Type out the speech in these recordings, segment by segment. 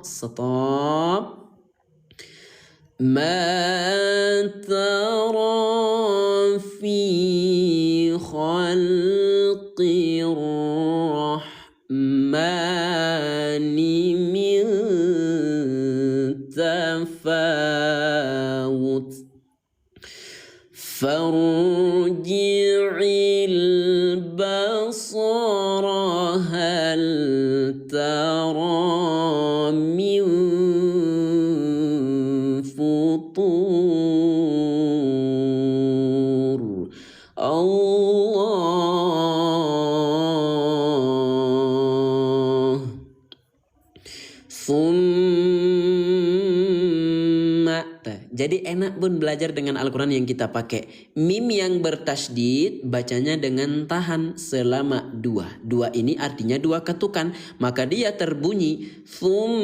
Stop. ما ترى في خلق الرحمن من تفاوت فارجع البصر هل ترى من فطور الله Jadi enak Bun belajar dengan Al-Quran yang kita pakai. Mim yang bertasydid bacanya dengan tahan selama dua. Dua ini artinya dua ketukan. Maka dia terbunyi summa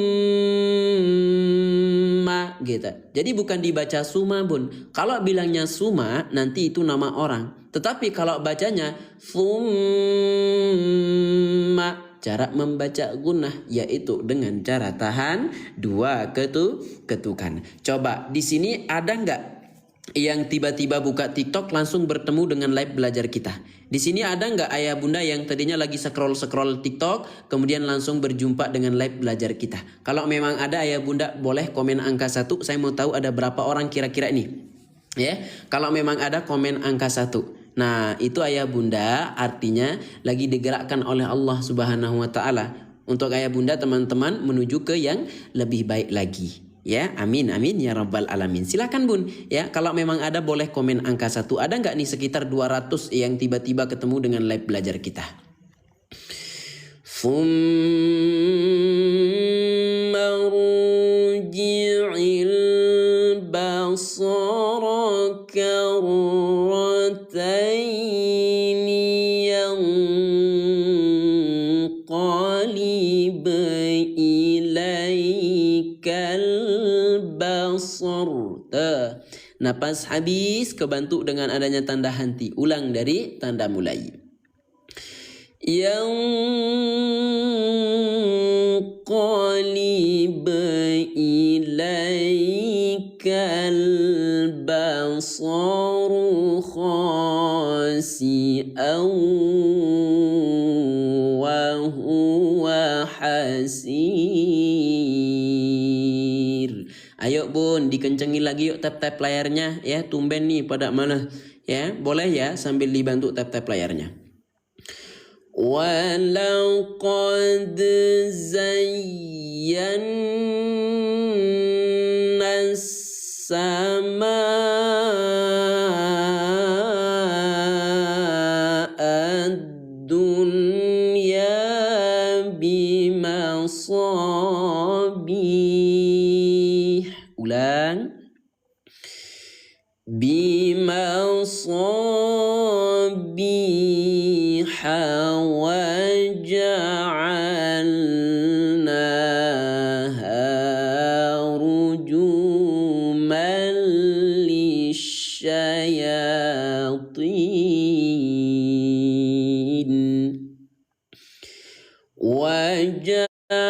gitu. Jadi bukan dibaca suma Bun. Kalau bilangnya suma nanti itu nama orang. Tetapi kalau bacanya summa, cara membaca gunnah yaitu dengan cara tahan dua ketukan. Coba di sini ada nggak yang tiba-tiba buka TikTok langsung bertemu dengan live belajar kita? Di sini ada nggak ayah bunda yang tadinya lagi scroll TikTok kemudian langsung berjumpa dengan live belajar kita? Kalau memang ada ayah bunda boleh komen angka 1. Saya mau tahu ada berapa orang kira-kira ini. Ya, kalau memang ada komen angka 1. Nah, itu ayah bunda artinya lagi digerakkan oleh Allah Subhanahu wa taala untuk ayah bunda teman-teman menuju ke yang lebih baik lagi. Ya, amin amin ya rabbal alamin. Silakan Bun. Ya, kalau memang ada boleh komen angka 1. Ada nggak nih sekitar 200 yang tiba-tiba ketemu dengan live belajar kita? Thumma rji'il basara كرتين ينقلب إليك البصر. Napas habis kebantu dengan adanya tanda henti. Ulang dari tanda mulai. ينقلب إليك البصر خاسئا وهو حسير. Ayo Bun, dikencengin lagi yuk tap-tap layarnya ya. Tumben nih pada mana ya. Boleh ya sambil dibantu tap-tap layarnya. وَلَقَدْ زَيَّنَّا السَّمَاءَ الدُّنْيَا بِمَصَابِيحَ. Ulang. بِمَصَابِيحَ وَجَعَلْنَاهَا رُجُومًا لِلشَّيَاطِينِ وَجَعَلْنَاهَا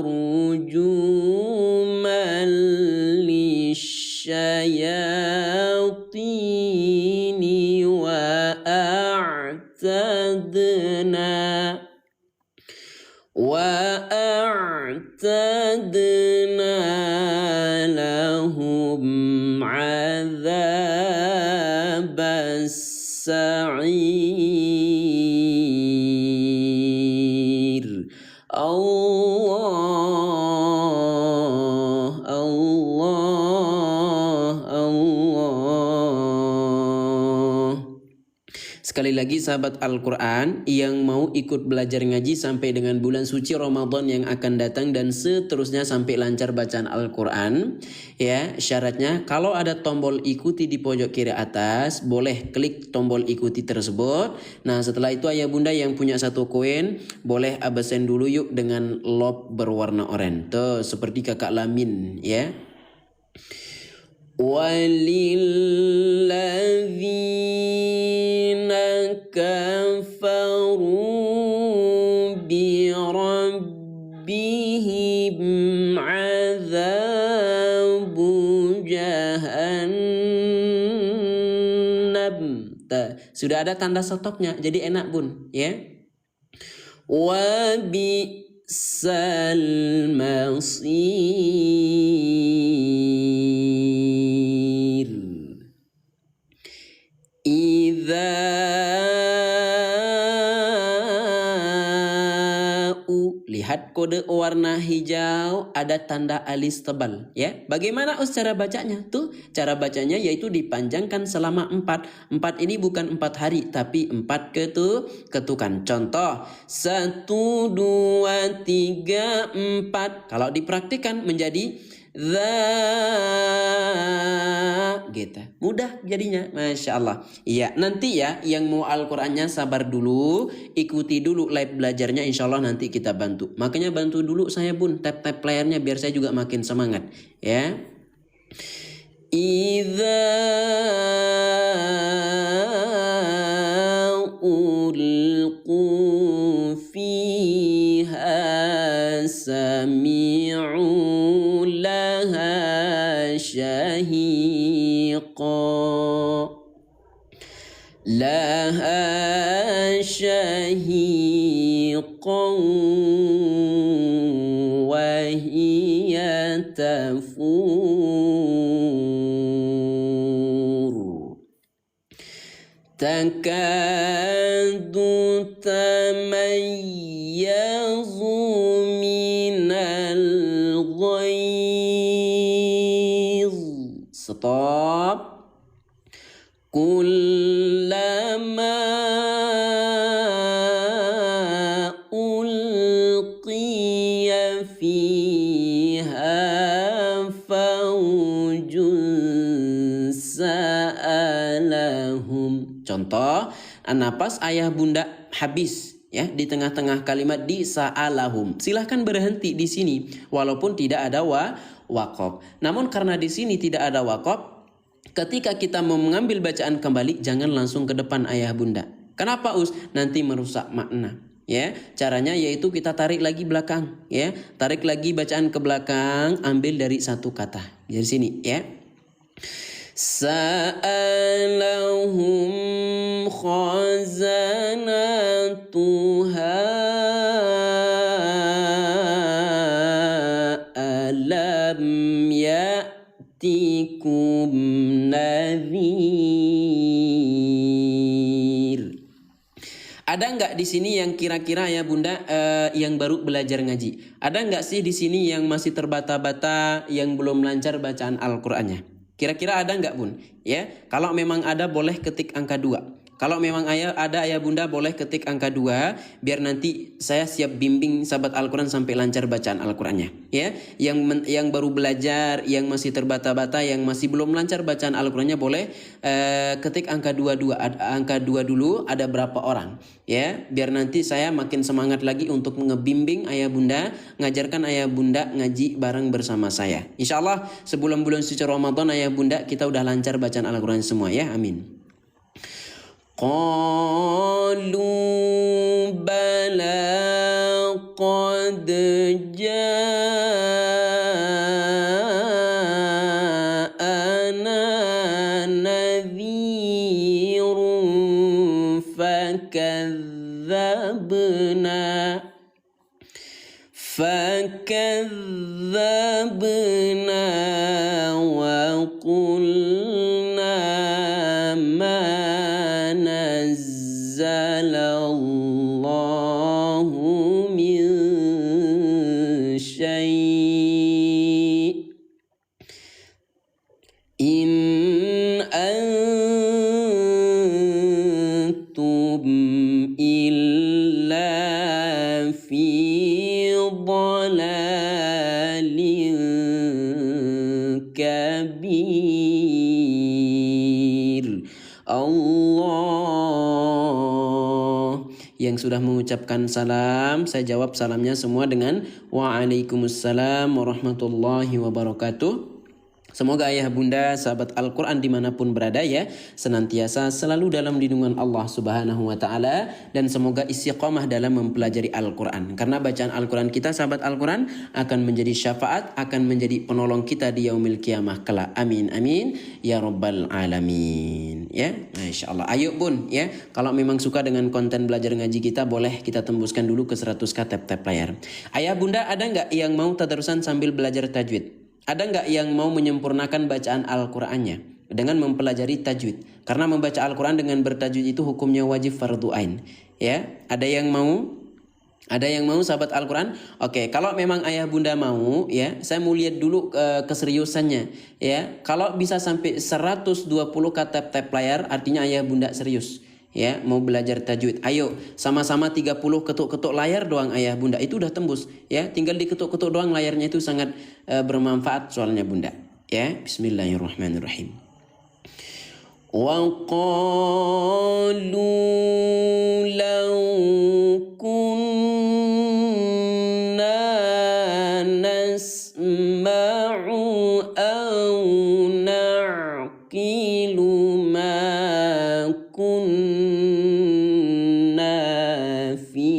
رُجُومًا لِلشَّيَاطِينِ وَأَعْتَدْنَا لَهُمْ عَذَابَ السَّعِيرِ. Allah, Allah, Allah. Sekali lagi sahabat Al-Quran yang mau ikut belajar ngaji sampai dengan bulan suci Ramadan yang akan datang dan seterusnya sampai lancar bacaan Al-Quran, ya, syaratnya kalau ada tombol ikuti di pojok kiri atas boleh klik tombol ikuti tersebut. Nah setelah itu ayah bunda yang punya 1 koin boleh absen dulu yuk dengan lob berwarna oranye tuh seperti kakak Lamin ya. وَلِلَّذِينَ كَفَرُوا kafaru bi rabbihim azabu jahannam. Sudah ada tanda stopnya, jadi enak bun ya. Wa bi'sal masir. Lihat kode warna hijau ada tanda alis tebal ya. Bagaimana cara bacanya? Tuh cara bacanya yaitu dipanjangkan selama 4. 4 ini bukan 4 hari tapi 4 ketukan. Contoh 1 2 3 4. Kalau dipraktikkan menjadi gitu. Mudah jadinya, Masya Allah. Iya, nanti ya yang mau Al-Qur'annya sabar dulu, ikuti dulu live belajarnya, insya Allah nanti kita bantu. Makanya bantu dulu saya bun, tap layarnya biar saya juga makin semangat ya. Idza ulqu fiha sami'u laha syahiqa wa hiya tafur takadu tamayyazu minal ghayz. Stop. Kullama ulqiya fiha fawjun sa'alahum. Contoh, napas ayah bunda habis ya di tengah-tengah kalimat di sa'alahum. Silahkan berhenti di sini walaupun tidak ada waqaf. Namun karena di sini tidak ada waqaf, ketika kita mau mengambil bacaan kembali jangan langsung ke depan ayah bunda. Kenapa Nanti merusak makna. Ya, caranya yaitu kita tarik lagi belakang ya. Tarik lagi bacaan ke belakang, ambil dari satu kata. Dari sini ya. Sa'alahum khazanatuha alam ya'tikum nadhir. Ada nggak di sini yang kira-kira ya bunda yang baru belajar ngaji? Ada nggak sih di sini yang masih terbata-bata, yang belum lancar bacaan Al-Qur'annya? Kira-kira ada nggak bun? Ya, kalau memang ada boleh ketik angka 2. Kalau memang ada ayah bunda boleh ketik angka 2 biar nanti saya siap bimbing sahabat Al-Quran sampai lancar bacaan Al-Qurannya. Ya, yang baru belajar, yang masih terbata-bata, yang masih belum lancar bacaan Al-Qurannya boleh ketik angka 22. Angka 2 dulu ada berapa orang? Ya, biar nanti saya makin semangat lagi untuk ngebimbing ayah bunda, ngajarkan ayah bunda ngaji bareng bersama saya. Insya Allah sebulan-bulan suci Ramadan ayah bunda kita udah lancar bacaan Al-Quran semua ya, amin. Qalu bala qad ja'ana nadhirun fakadzabna wa qulna ma nazzalallahu min syai' in antum illa fi dhalalin kabir. Allah yang sudah mengucapkan salam, saya jawab salamnya semua dengan Waalaikumsalam warahmatullahi wabarakatuh. Semoga ayah bunda sahabat Al-Quran dimanapun berada ya senantiasa selalu dalam lindungan Allah Subhanahu wa ta'ala, dan semoga istiqomah dalam mempelajari Al-Quran, karena bacaan Al-Quran kita sahabat Al-Quran akan menjadi syafaat, akan menjadi penolong kita di yaumil kiamah kelak. Amin amin ya rabbal alamin ya. Masya Allah. Ayo bun ya, kalau memang suka dengan konten belajar ngaji kita, boleh kita tembuskan dulu ke 100k tap layar. Ayah bunda ada nggak yang mau tadarusan sambil belajar tajwid? Ada nggak yang mau menyempurnakan bacaan Al-Qur'annya dengan mempelajari tajwid? Karena membaca Al-Qur'an dengan bertajwid itu hukumnya wajib fardhu ain. Ya, ada yang mau? Ada yang mau sahabat Al-Qur'an? Oke, kalau memang ayah bunda mau ya, saya mau lihat dulu keseriusannya ya. Kalau bisa sampai 120 kata tap layar artinya ayah bunda serius. Ya, mau belajar tajwid. Ayo, sama-sama 30 ketuk-ketuk layar doang ayah bunda. Itu udah tembus. Ya, tinggal diketuk-ketuk doang, layarnya itu sangat bermanfaat soalnya bunda. Ya, bismillahirrahmanirrahim. Wa qalu law kunna nasma'u aw na'qilu ma kunna fi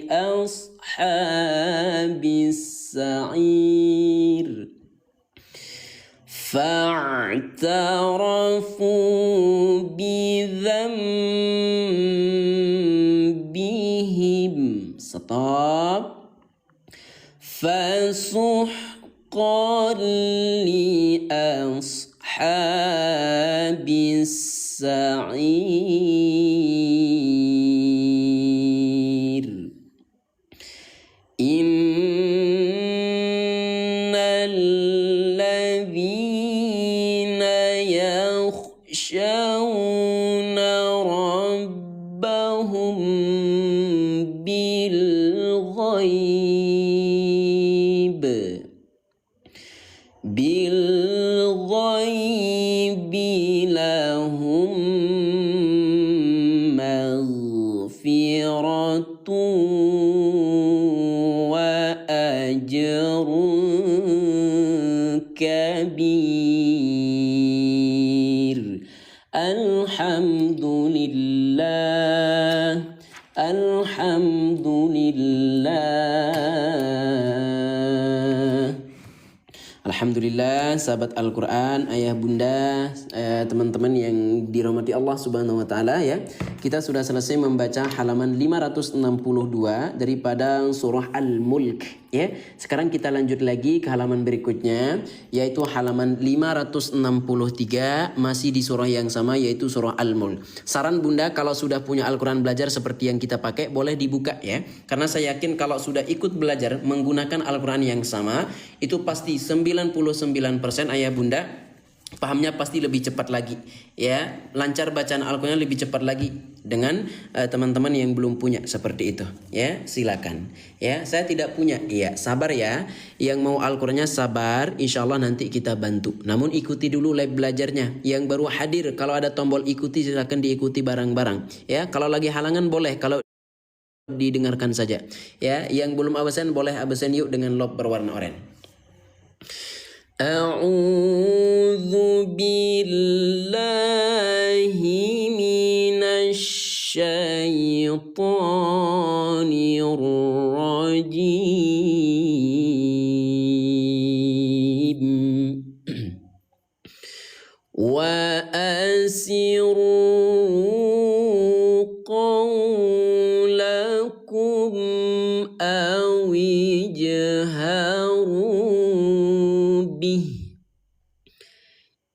ashabis sa'ir fa'tarafu bidhanbihim. Stop. Fasuhqan li ashabis sa'ir. Innal ladzina yakhshawna rabbahum bil ghaib lahum maghfiratun wa ajrun kabir. Alhamdulillah, alhamdulillah. Alhamdulillah sahabat Al-Quran, ayah bunda, teman-teman yang dirahmati Allah Subhanahu wa ta'ala ya. Kita sudah selesai membaca halaman 562 daripada surah Al-Mulk ya. Sekarang kita lanjut lagi ke halaman berikutnya, yaitu halaman 563, masih di surah yang sama yaitu surah Al-Mulk. Saran bunda kalau sudah punya Al-Quran belajar seperti yang kita pakai boleh dibuka ya. Karena saya yakin kalau sudah ikut belajar menggunakan Al-Quran yang sama, itu pasti 99% ayah bunda pahamnya pasti lebih cepat lagi ya, lancar bacaan Al-Quran lebih cepat lagi dengan teman-teman yang belum punya seperti itu ya. Silakan ya, saya tidak punya ya, sabar ya, yang mau Al-Qurannya sabar, insya Allah nanti kita bantu, namun ikuti dulu live belajarnya. Yang baru hadir kalau ada tombol ikuti silakan diikuti bareng-bareng ya. Kalau lagi halangan boleh, kalau didengarkan saja ya. Yang belum absen boleh absen yuk dengan lob berwarna oranye. A'udzu billahi minasy syaithanir rajim. Wa asiru qawlakum aw ijharu bih.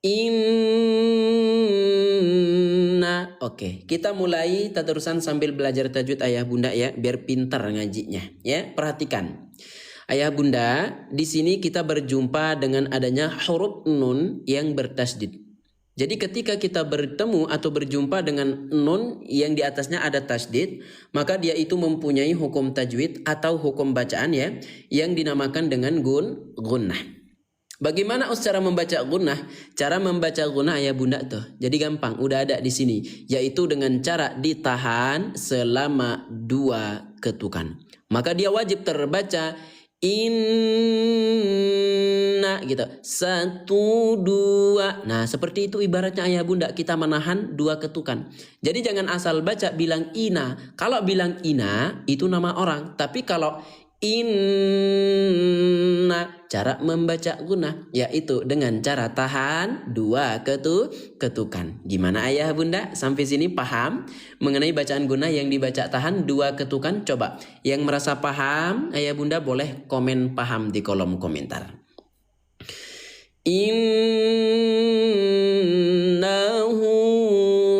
Inna. Oke, kita mulai tadarusan sambil belajar tajwid ayah bunda ya, biar pintar ngajinya ya. Perhatikan ayah bunda, di sini kita berjumpa dengan adanya huruf nun yang bertasydid. Jadi ketika kita bertemu atau berjumpa dengan nun yang di atasnya ada tasydid, maka dia itu mempunyai hukum tajwid atau hukum bacaan ya, yang dinamakan dengan gunnah. Bagaimana cara membaca gunnah? Cara membaca gunnah ayah bunda tuh. Jadi gampang, udah ada di sini, yaitu dengan cara ditahan selama 2 ketukan. Maka dia wajib terbaca Inna gitu. 1, 2. Nah, seperti itu ibaratnya ayah bunda, kita menahan 2 ketukan. Jadi jangan asal baca bilang ina. Kalau bilang ina itu nama orang, tapi kalau inna, cara membaca gunnah yaitu dengan cara tahan 2 ketukan. Gimana ayah bunda? Sampai sini paham mengenai bacaan gunnah yang dibaca tahan 2 ketukan? Coba yang merasa paham ayah bunda boleh komen paham di kolom komentar. Innahu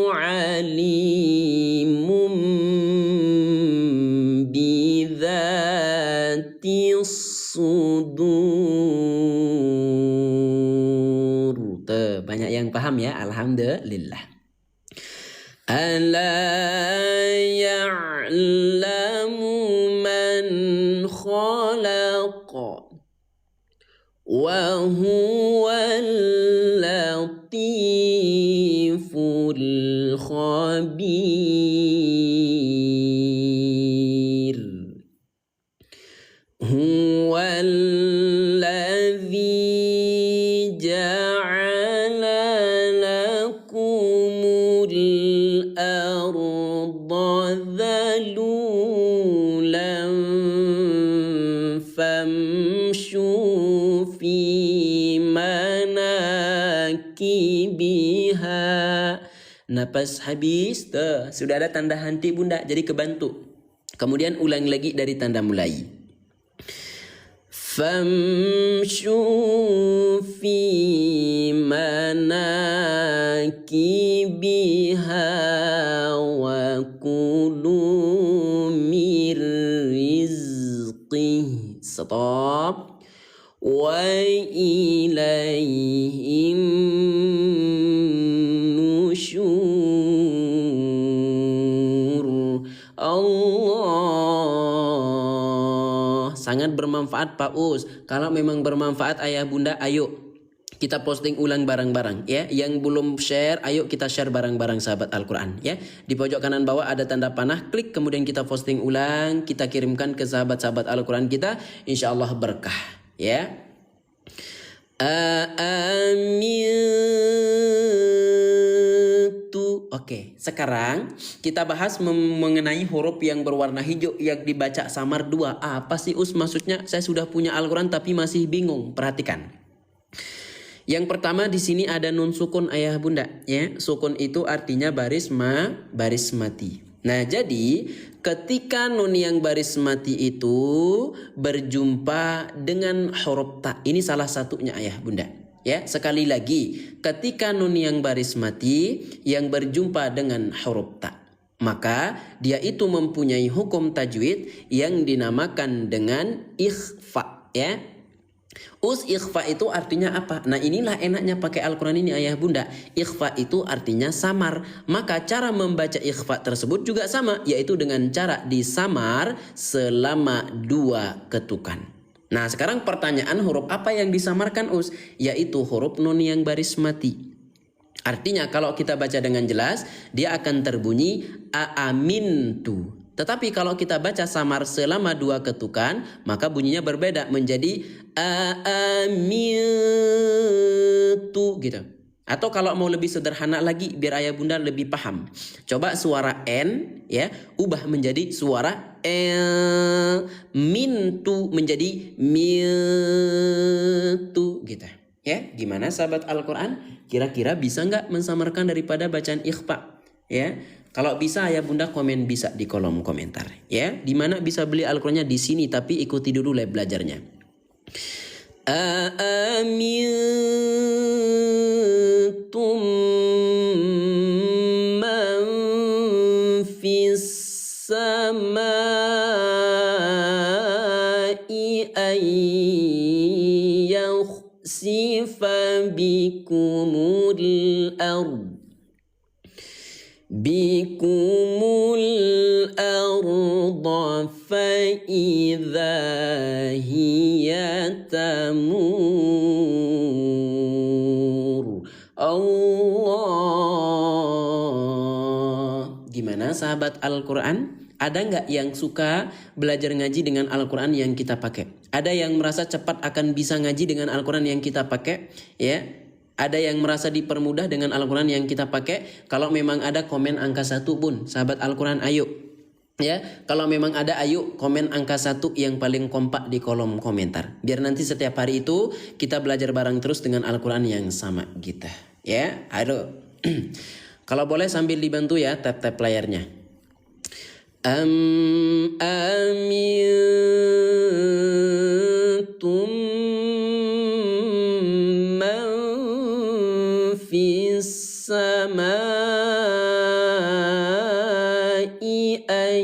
alimun bidzatis sudur. Tuh, banyak yang paham ya, alhamdulillah. Ala ya'lamu man khalaqa wa huwal latiful khabir. Huwal ladzi ja'ala lakumul arda dhalulan famshu fi manakibiha. Napas habis, tuh, sudah ada tanda henti bunda, jadi kebantu. Kemudian ulang lagi dari tanda mulai. Famshu fi manakibiha wa kulu mir rizqih. Stop. Wa ilaihin nusyur. Allah. Sangat bermanfaat Pak Us. Kalau memang bermanfaat ayah bunda, ayo kita posting ulang bareng-bareng ya. Yang belum share, ayo kita share bareng-bareng sahabat Al-Quran ya. Di pojok kanan bawah ada tanda panah, klik kemudian kita posting ulang, kita kirimkan ke sahabat-sahabat Al-Quran kita, insya Allah berkah ya. Oke, sekarang kita bahas mengenai huruf yang berwarna hijau yang dibaca samar 2. Apa sih Us maksudnya? Saya sudah punya Al-Quran tapi masih bingung. Perhatikan. Yang pertama di sini ada nun sukun ayah bunda ya. Sukun itu artinya baris mati. Nah, jadi ketika nun yang baris mati itu berjumpa dengan huruf ta, ini salah satunya ayah bunda. Ya, sekali lagi, ketika nun yang baris mati yang berjumpa dengan huruf ta, maka dia itu mempunyai hukum tajwid yang dinamakan dengan ikhfa ya. Us ikhfa itu artinya apa? Nah, inilah enaknya pakai Al-Quran ini ayah bunda. Ikhfa itu artinya samar. Maka cara membaca ikhfa tersebut juga sama, yaitu dengan cara disamar selama 2 ketukan. Nah, sekarang pertanyaan, huruf apa yang disamarkan Us? Yaitu huruf nun yang baris mati. Artinya kalau kita baca dengan jelas, dia akan terbunyi aamintu. Tetapi kalau kita baca samar selama 2 ketukan, maka bunyinya berbeda menjadi aamintu gitu. Atau kalau mau lebih sederhana lagi biar ayah bunda lebih paham, coba suara N ya ubah menjadi suara L, mintu menjadi miltu gitu ya. Gimana sahabat Al-Quran? Kira-kira bisa nggak mensamarkan daripada bacaan ikhfa ya? Kalau bisa ayah bunda komen bisa di kolom komentar ya. Dimana bisa beli Al-Qurannya di sini, tapi ikuti dulu live belajarnya. Amintum man fis samai ay yakhsifa bikumul ard arda fa idza hiya tamur. Allah. Gimana sahabat Al-Quran? Ada nggak yang suka belajar ngaji dengan Al-Quran yang kita pakai? Ada yang merasa cepat akan bisa ngaji dengan Al-Quran yang kita pakai, ya. Ada yang merasa dipermudah dengan Al-Quran yang kita pakai. Kalau memang ada, komen angka 1 Bun, sahabat Al-Quran, ayo. Ya, kalau memang ada, ayo komen angka 1 yang paling kompak di kolom komentar. Biar nanti setiap hari itu kita belajar bareng terus dengan Al-Quran yang sama kita. Ya, ayo. Kalau boleh sambil dibantu ya, tap-tap layarnya. Amintum man fis samai an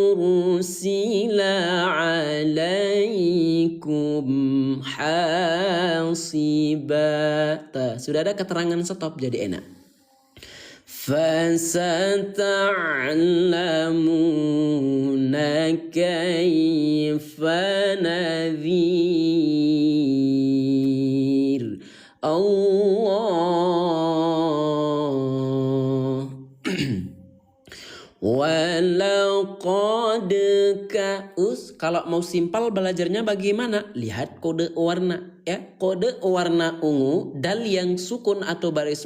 yursila alaikum hasiba. Sudah ada keterangan stop, jadi enak. Fasata'lamuna kaifa nadhir. Allah walaqad kalau mau simpel belajarnya bagaimana? Lihat kode warna, ya. Kode warna ungu, dal yang sukun atau baris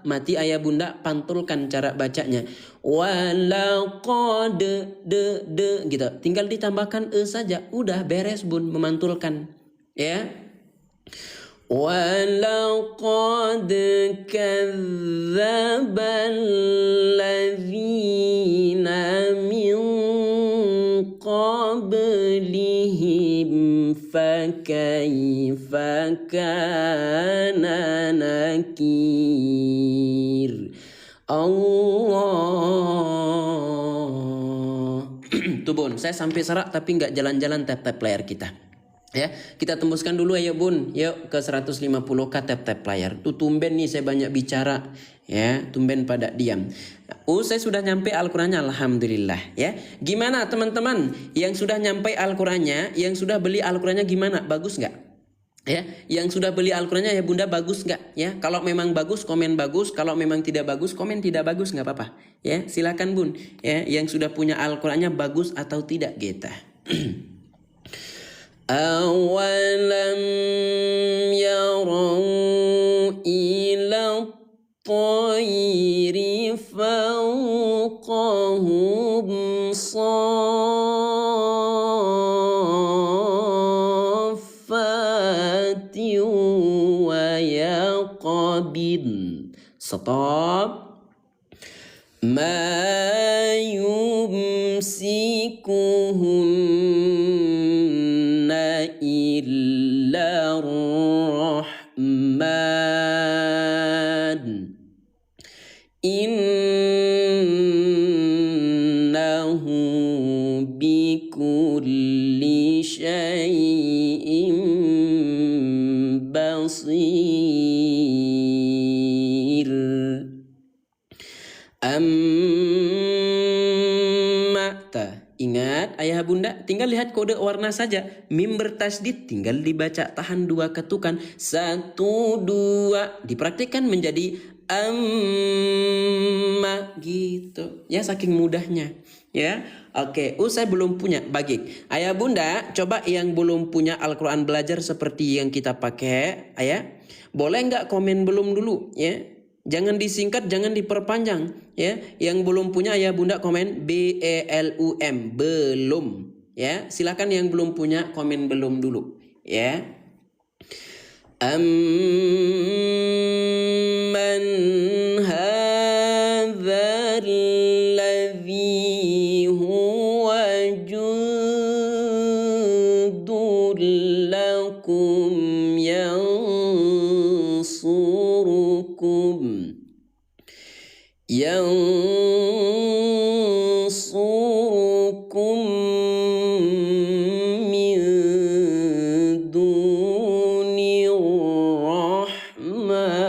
mati ayah bunda, pantulkan cara bacanya. Walaqad de gitu. Tinggal ditambahkan saja, udah beres Bun memantulkan, ya. وَلَقَدْ كَذَّبَ الَّذِينَ مِنْ قَبْلِهِمْ فَكَيْفَ كَانَ نَكِيرِ. Allah. Tuh Bun, saya sampai serak tapi nggak jalan-jalan, tap-tap layar kita. Ya, kita tembuskan dulu ya Bun. Yuk ke 150k tap layar. Tuh tumben nih saya banyak bicara, ya. Tumben pada diam. Saya sudah nyampe Al-Qur'annya, alhamdulillah, ya. Gimana teman-teman yang sudah nyampe Al-Qur'annya, yang sudah beli Al-Qur'annya gimana? Bagus nggak? Ya, yang sudah beli Al-Qur'annya ya Bunda, bagus nggak? Ya, kalau memang bagus komen bagus, kalau memang tidak bagus komen tidak bagus, nggak apa-apa. Ya, silakan Bun. Ya, yang sudah punya Al-Qur'annya bagus atau tidak kita. أَوَلَمْ يَرَوْا إِلَى الطَّيْرِ فَوْقَهُمْ صَافَّاتٍ وَيَقْبِضْنَ. Stop. مَا يُمْسِكُهُنَّ إِلَّا الرَّحْمَنُ إِنَّهُ بِكُلِّ شَيْءٍ بَصِيرٌ. Ingat ayah bunda, tinggal lihat kode warna saja. Mim bertasdid tinggal dibaca, tahan 2 ketukan, 1 2, dipraktikkan menjadi amma gitu. Ya, saking mudahnya. Ya, oke. Saya belum punya, bagi ayah bunda, coba yang belum punya Al-Quran belajar seperti yang kita pakai, ayah, boleh nggak komen belum dulu, ya. Jangan disingkat, jangan diperpanjang, ya. Yang belum punya ya bunda komen BELUM, belum, ya. Silakan yang belum punya komen belum dulu, ya. Amman hadzal ladzi huwa jundul lakum yansurukum min dunir rahman.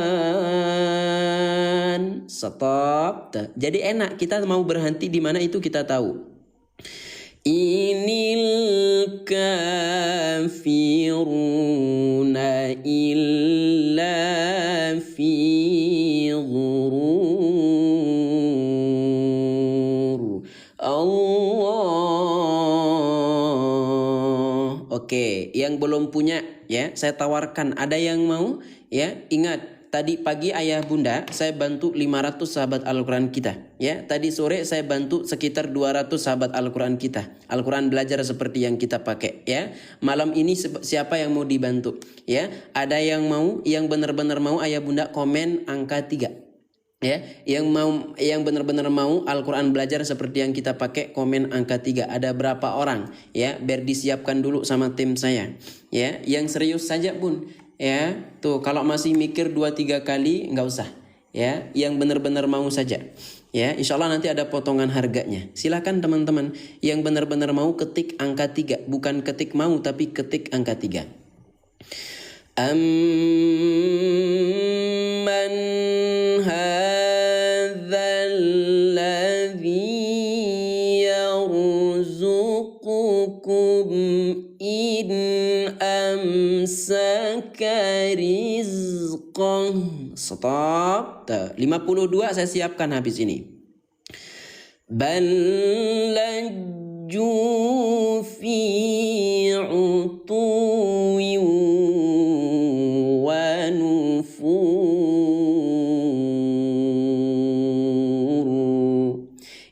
Stop. Jadi enak, kita mau berhenti di mana itu kita tahu. Inil kafiruna illa fi ghurur. belum punya ya, saya tawarkan. Ada yang mau ya? Ingat, tadi pagi ayah bunda saya bantu 500 sahabat Al-Quran kita ya. Tadi sore saya bantu sekitar 200 sahabat Al-Quran kita. Al-Quran belajar seperti yang kita pakai ya. Malam ini siapa yang mau dibantu ya? Ada yang mau, yang benar-benar mau ayah bunda komen angka 3 ya. Yang benar-benar mau Al-Quran belajar seperti yang kita pakai komen angka 3. Ada berapa orang ya? Biar disiapkan dulu sama tim saya ya. Yang serius saja Bun ya. Tuh kalau masih mikir 2-3 kali nggak usah ya. Yang benar-benar mau saja ya. Insya Allah nanti ada potongan harganya. Silakan teman-teman yang benar-benar mau ketik angka 3. Bukan ketik mau tapi ketik angka 3. Amman hadzal ladzi yarzuqukum in amsaka rizqah. Stop. 52 saya siapkan habis ini. Bal lajju fi utuwi wa nufur.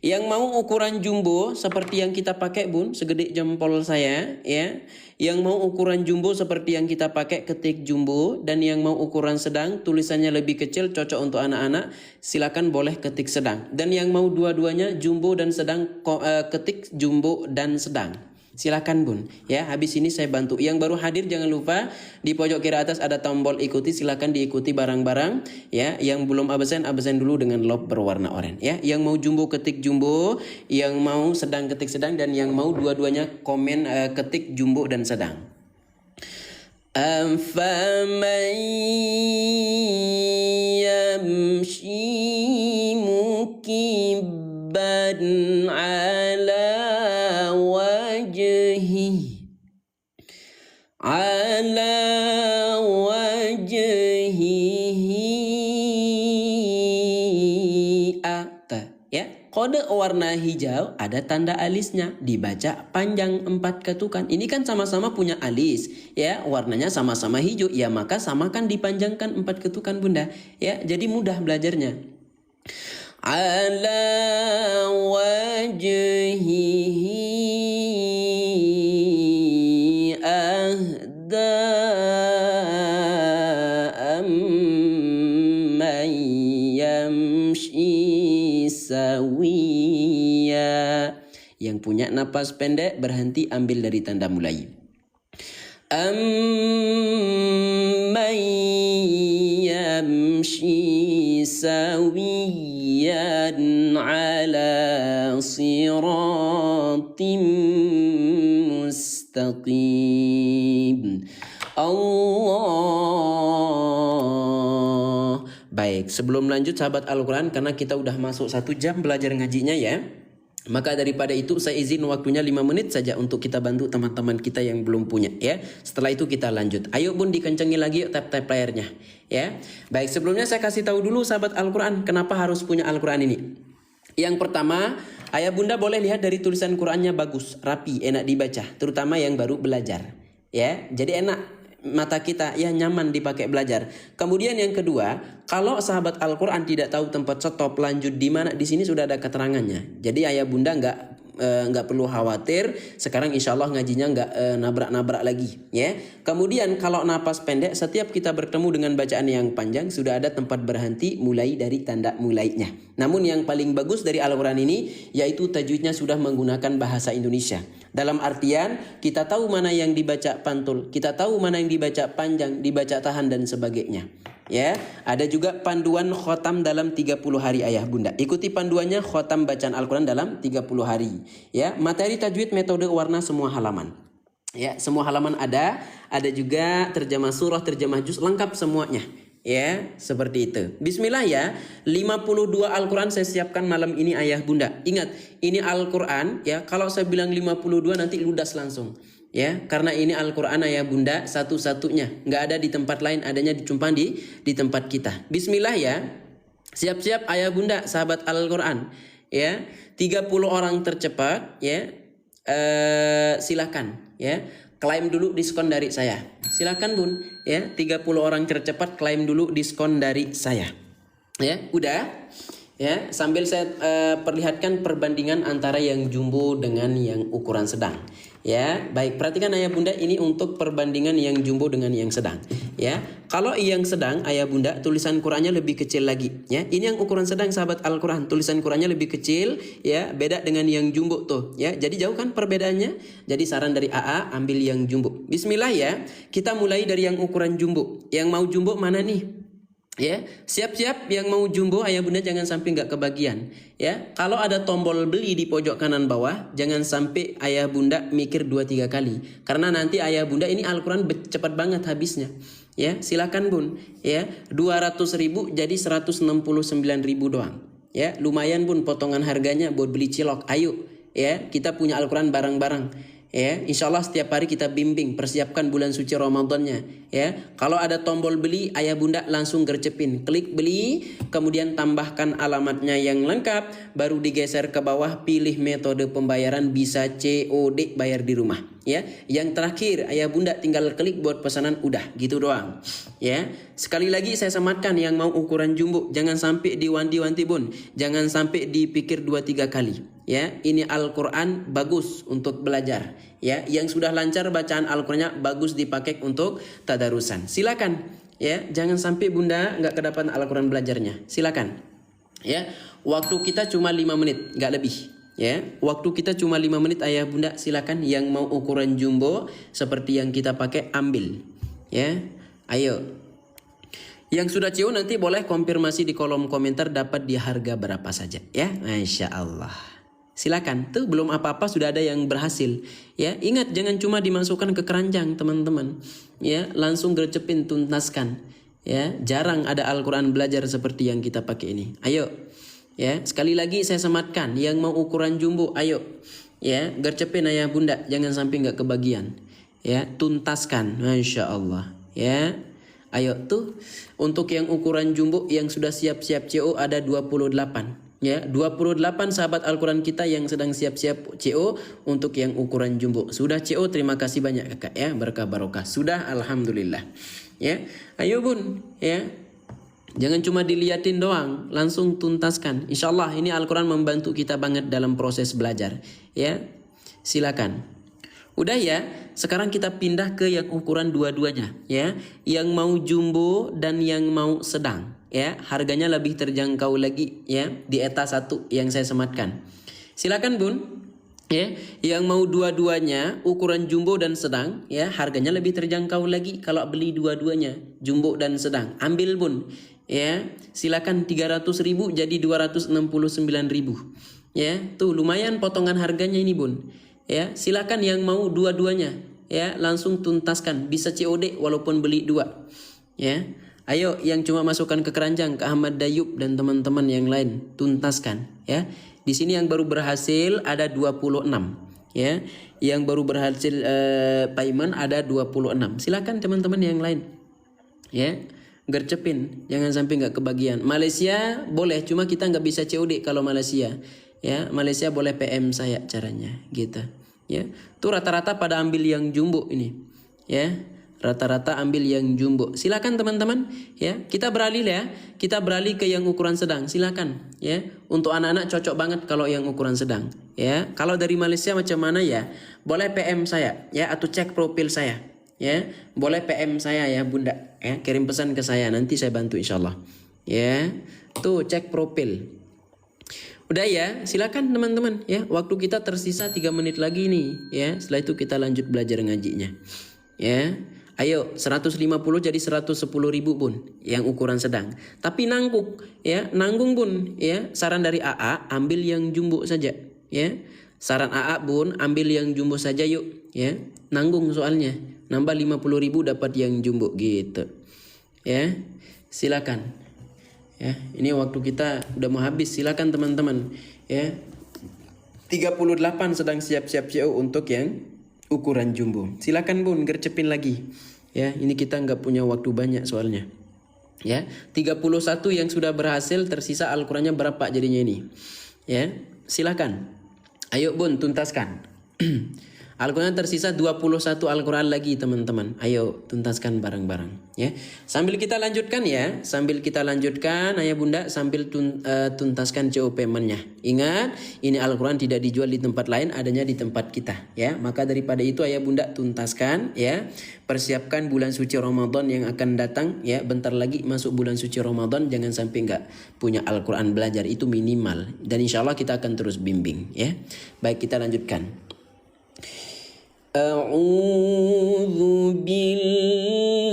Yang mau ukuran jumbo seperti yang kita pakai Bun, segede jempol saya ya. Yang mau ukuran jumbo seperti yang kita pakai ketik jumbo, dan yang mau ukuran sedang tulisannya lebih kecil cocok untuk anak-anak, silakan boleh ketik sedang. Dan yang mau dua-duanya jumbo dan sedang ketik jumbo dan sedang. Silakan Bun ya. Habis ini saya bantu. Yang baru hadir jangan lupa di pojok kiri atas ada tombol ikuti, silakan diikuti barang-barang ya. Yang belum absen dulu dengan lob berwarna oranye ya. Yang mau jumbo ketik jumbo, yang mau sedang ketik sedang, dan yang mau dua-duanya komen ketik jumbo dan sedang. Faman yamshi mukibban ala wajhihi ya. Kode warna hijau ada tanda alisnya, dibaca panjang 4 ketukan. Ini kan sama-sama punya alis ya, warnanya sama-sama hijau ya, maka samakan dipanjangkan 4 ketukan Bunda ya. Jadi mudah belajarnya. Ala wajhihi ahda amman yamshi sawiya. Yang punya napas pendek berhenti, ambil dari tanda mulai. Amman yamshi sawiyan ala siratim mustaqim. Allah. Baik, sebelum lanjut sahabat Al-Quran, karena kita udah masuk 1 jam belajar ngajinya ya, maka daripada itu saya izin waktunya 5 menit saja untuk kita bantu teman-teman kita yang belum punya ya. Setelah itu kita lanjut. Ayo Bun, dikencengin lagi yuk tap-tap layarnya ya. Baik, sebelumnya saya kasih tahu dulu sahabat Al-Quran kenapa harus punya Al-Quran ini. Yang pertama, ayah bunda boleh lihat dari tulisan Qurannya bagus, rapi, enak dibaca, terutama yang baru belajar ya. Jadi enak mata kita ya, nyaman dipakai belajar. Kemudian yang kedua, kalau sahabat Al-Quran tidak tahu tempat stop lanjut di mana, di sini sudah ada keterangannya. Jadi ayah bunda nggak perlu khawatir. Sekarang insya Allah ngajinya nggak nabrak-nabrak lagi ya. Kemudian kalau napas pendek, setiap kita bertemu dengan bacaan yang panjang sudah ada tempat berhenti mulai dari tanda mulainya. Namun yang paling bagus dari Al-Quran ini yaitu tajwidnya sudah menggunakan bahasa Indonesia. Dalam artian kita tahu mana yang dibaca pantul, kita tahu mana yang dibaca panjang, dibaca tahan dan sebagainya. Ya, ada juga panduan khotam dalam 30 hari ayah bunda. Ikuti panduannya khotam bacaan Al-Quran dalam 30 hari. Ya, materi tajwid metode warna semua halaman. Ya, semua halaman ada juga terjemah surah, terjemah juz, lengkap semuanya. Ya, seperti itu. Bismillah ya. 52 Al-Quran saya siapkan malam ini ayah bunda. Ingat, ini Al-Quran ya. Kalau saya bilang 52 nanti ludas langsung. Ya, karena ini Al-Quran ayah bunda satu-satunya. Nggak ada di tempat lain, adanya cuma di tempat kita. Bismillah ya. Siap-siap ayah bunda sahabat Al-Quran. Ya, 30 orang tercepat ya. Silakan ya. klaim dulu diskon dari saya. Silakan Bun, ya. 30 orang tercepat klaim dulu diskon dari saya. Ya, udah. Ya, sambil saya perlihatkan perbandingan antara yang jumbo dengan yang ukuran sedang. Ya, baik, perhatikan ayah bunda, ini untuk perbandingan yang jumbo dengan yang sedang. Ya, kalau yang sedang ayah bunda tulisan Qurannya lebih kecil lagi. Ya, ini yang ukuran sedang sahabat Al-Quran, tulisan Qurannya lebih kecil. Ya, beda dengan yang jumbo tuh. Ya, jadi jauh kan perbedaannya. Jadi saran dari AA ambil yang jumbo. Bismillah ya, kita mulai dari yang ukuran jumbo. Yang mau jumbo mana nih? Ya, siap-siap yang mau jumbo ayah bunda jangan sampai nggak kebagian. Ya, kalau ada tombol beli di pojok kanan bawah, jangan sampai ayah bunda mikir 2-3 kali. Karena nanti ayah bunda ini Al-Quran cepat banget habisnya. Ya, silakan Bun. Ya, 200.000 jadi 169.000 doang. Ya, lumayan Bun potongan harganya buat beli cilok. Ayo, ya, kita punya Al-Quran bareng-bareng. Ya, insya Allah setiap hari kita bimbing, persiapkan bulan suci Ramadannya. Ya, kalau ada tombol beli, ayah bunda langsung gercepin, klik beli, kemudian tambahkan alamatnya yang lengkap, baru digeser ke bawah, pilih metode pembayaran bisa COD bayar di rumah. Ya, yang terakhir ayah bunda tinggal klik buat pesanan, udah gitu doang. Ya, sekali lagi saya sematkan yang mau ukuran jumbo, jangan sampai diwanti-wanti Bun, jangan sampai dipikir 2-3 kali. Ya, ini Al-Quran bagus untuk belajar. Ya, yang sudah lancar bacaan Al-Qurannya bagus dipakai untuk tadarusan. Silakan. Ya, jangan sampai bunda nggak kedapatan Al-Quran belajarnya. Silakan. Ya, waktu kita cuma 5 menit, nggak lebih. Ya, waktu kita cuma 5 menit ayah bunda, silakan yang mau ukuran jumbo seperti yang kita pakai ambil. Ya, ayo. Yang sudah CO nanti boleh konfirmasi di kolom komentar dapat di harga berapa saja. Ya, Masya Allah. Silakan, tuh belum apa-apa sudah ada yang berhasil. Ya, ingat jangan cuma dimasukkan ke keranjang teman-teman. Ya, langsung gercepin, tuntaskan. Ya, jarang ada Al-Quran belajar seperti yang kita pakai ini. Ayo, ya, sekali lagi saya sematkan yang mau ukuran jumbo, ayo. Ya, gercepin ayah bunda, jangan sampai nggak kebagian. Ya, tuntaskan, Masya Allah. Ya, ayo tuh untuk yang ukuran jumbo yang sudah siap-siap CO ada 28. Ya, 28 sahabat Al-Quran kita yang sedang siap-siap CO untuk yang ukuran jumbo. Sudah CO, terima kasih banyak kakak ya, berkah barokah. Sudah, alhamdulillah. Ya, ayo Bun, ya. Jangan cuma diliatin doang, langsung tuntaskan. Insya Allah ini Al-Quran membantu kita banget dalam proses belajar. Ya, silakan. Udah ya, sekarang kita pindah ke yang ukuran dua-duanya ya. Yang mau jumbo dan yang mau sedang. Ya, harganya lebih terjangkau lagi ya di etas 1 yang saya sematkan. Silakan Bun. Ya, yang mau dua-duanya ukuran jumbo dan sedang ya, harganya lebih terjangkau lagi kalau beli dua-duanya, jumbo dan sedang. Ambil Bun. Ya, silakan 300.000 jadi 269.000. Ya, tuh lumayan potongan harganya ini Bun. Ya, silakan yang mau dua-duanya ya, langsung tuntaskan, bisa COD walaupun beli 2. Ya. Ayo yang cuma masukkan ke keranjang, ke Ahmad Dayub dan teman-teman yang lain, tuntaskan ya. Di sini yang baru berhasil ada 26 ya. Yang baru berhasil payment ada 26. Silakan teman-teman yang lain. Ya. Gercepin, jangan sampai nggak kebagian. Malaysia boleh, cuma kita nggak bisa COD kalau Malaysia. Ya, Malaysia boleh PM saya caranya gitu. Ya. Tuh rata-rata pada ambil yang jumbo ini. Ya. Rata-rata ambil yang jumbo. Silakan teman-teman, ya. Kita beralih ya. Kita beralih ke yang ukuran sedang. Silakan, ya. Untuk anak-anak cocok banget kalau yang ukuran sedang, ya. Kalau dari Malaysia macam mana ya? Boleh PM saya, ya, atau cek profil saya, ya. Boleh PM saya ya, Bunda, ya. Kirim pesan ke saya, nanti saya bantu insyaallah. Ya. Tuh cek profil. Udah ya, silakan teman-teman, ya. Waktu kita tersisa 3 menit lagi nih, ya. Setelah itu kita lanjut belajar ngajinya. Ya. Ayo 150 jadi 110.000 Bun yang ukuran sedang. Tapi nanggung ya, nanggung Bun ya. Saran dari AA ambil yang jumbo saja ya. Saran AA Bun ambil yang jumbo saja yuk ya. Nanggung soalnya. Nambah 50.000 dapat yang jumbo gitu. Ya. Silakan. Ya, ini waktu kita udah mau habis. Silakan teman-teman ya. 38 sedang siap-siap CO untuk yang ukuran jumbo. Silakan Bun, gercepin lagi. Ya, ini kita nggak punya waktu banyak soalnya. Ya, 31 yang sudah berhasil, tersisa Al-Qur'annya berapa jadinya ini? Ya, silakan. Ayo Bun, tuntaskan. Al-Quran tersisa 21 Al-Quran lagi teman-teman. Ayo tuntaskan bareng-bareng ya. Sambil kita lanjutkan ya. Sambil kita lanjutkan ayah bunda sambil tuntaskan CO payment-nya. Ingat ini Al-Quran tidak dijual di tempat lain, adanya di tempat kita ya. Maka daripada itu ayah bunda tuntaskan ya. Persiapkan bulan suci Ramadan yang akan datang ya. Bentar lagi masuk bulan suci Ramadan, jangan sampai nggak punya Al-Quran belajar, itu minimal. Dan insya Allah kita akan terus bimbing ya. Baik, kita lanjutkan. A'udzu billahi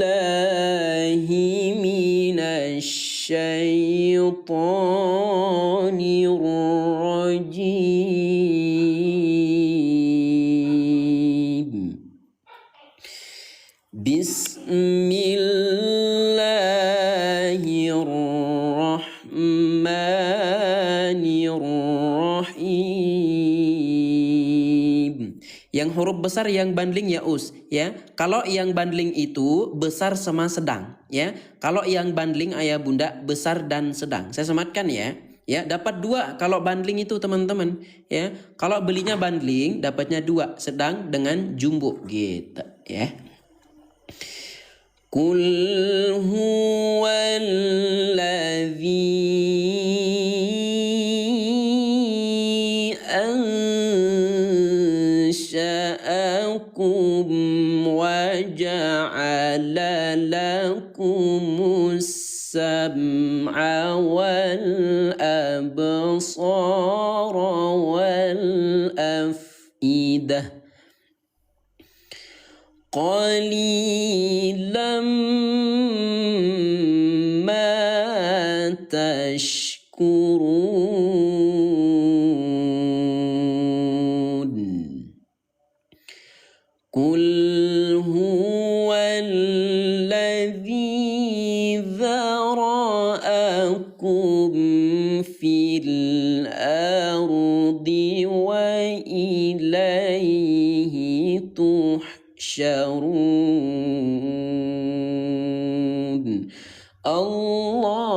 minasy syaithanir rajim. Bismillahirrahmanirrahim. Yang huruf besar yang bandling ya us ya. Kalau yang bandling itu besar sama sedang ya. Kalau yang bandling ayah bunda besar dan sedang. Saya sematkan ya. Ya, dapat 2 kalau bandling itu teman-teman ya. Kalau belinya bandling dapatnya 2, sedang dengan jumbo gitu ya. Qul huwallazi ansha'akum wa ja'ala lakumus sam'a wal absara wal afidah. Qalilam ma tashkurun. Qul huwallazi dzara'akum fil ardi wa ilaihi tuhsyarun. Allah.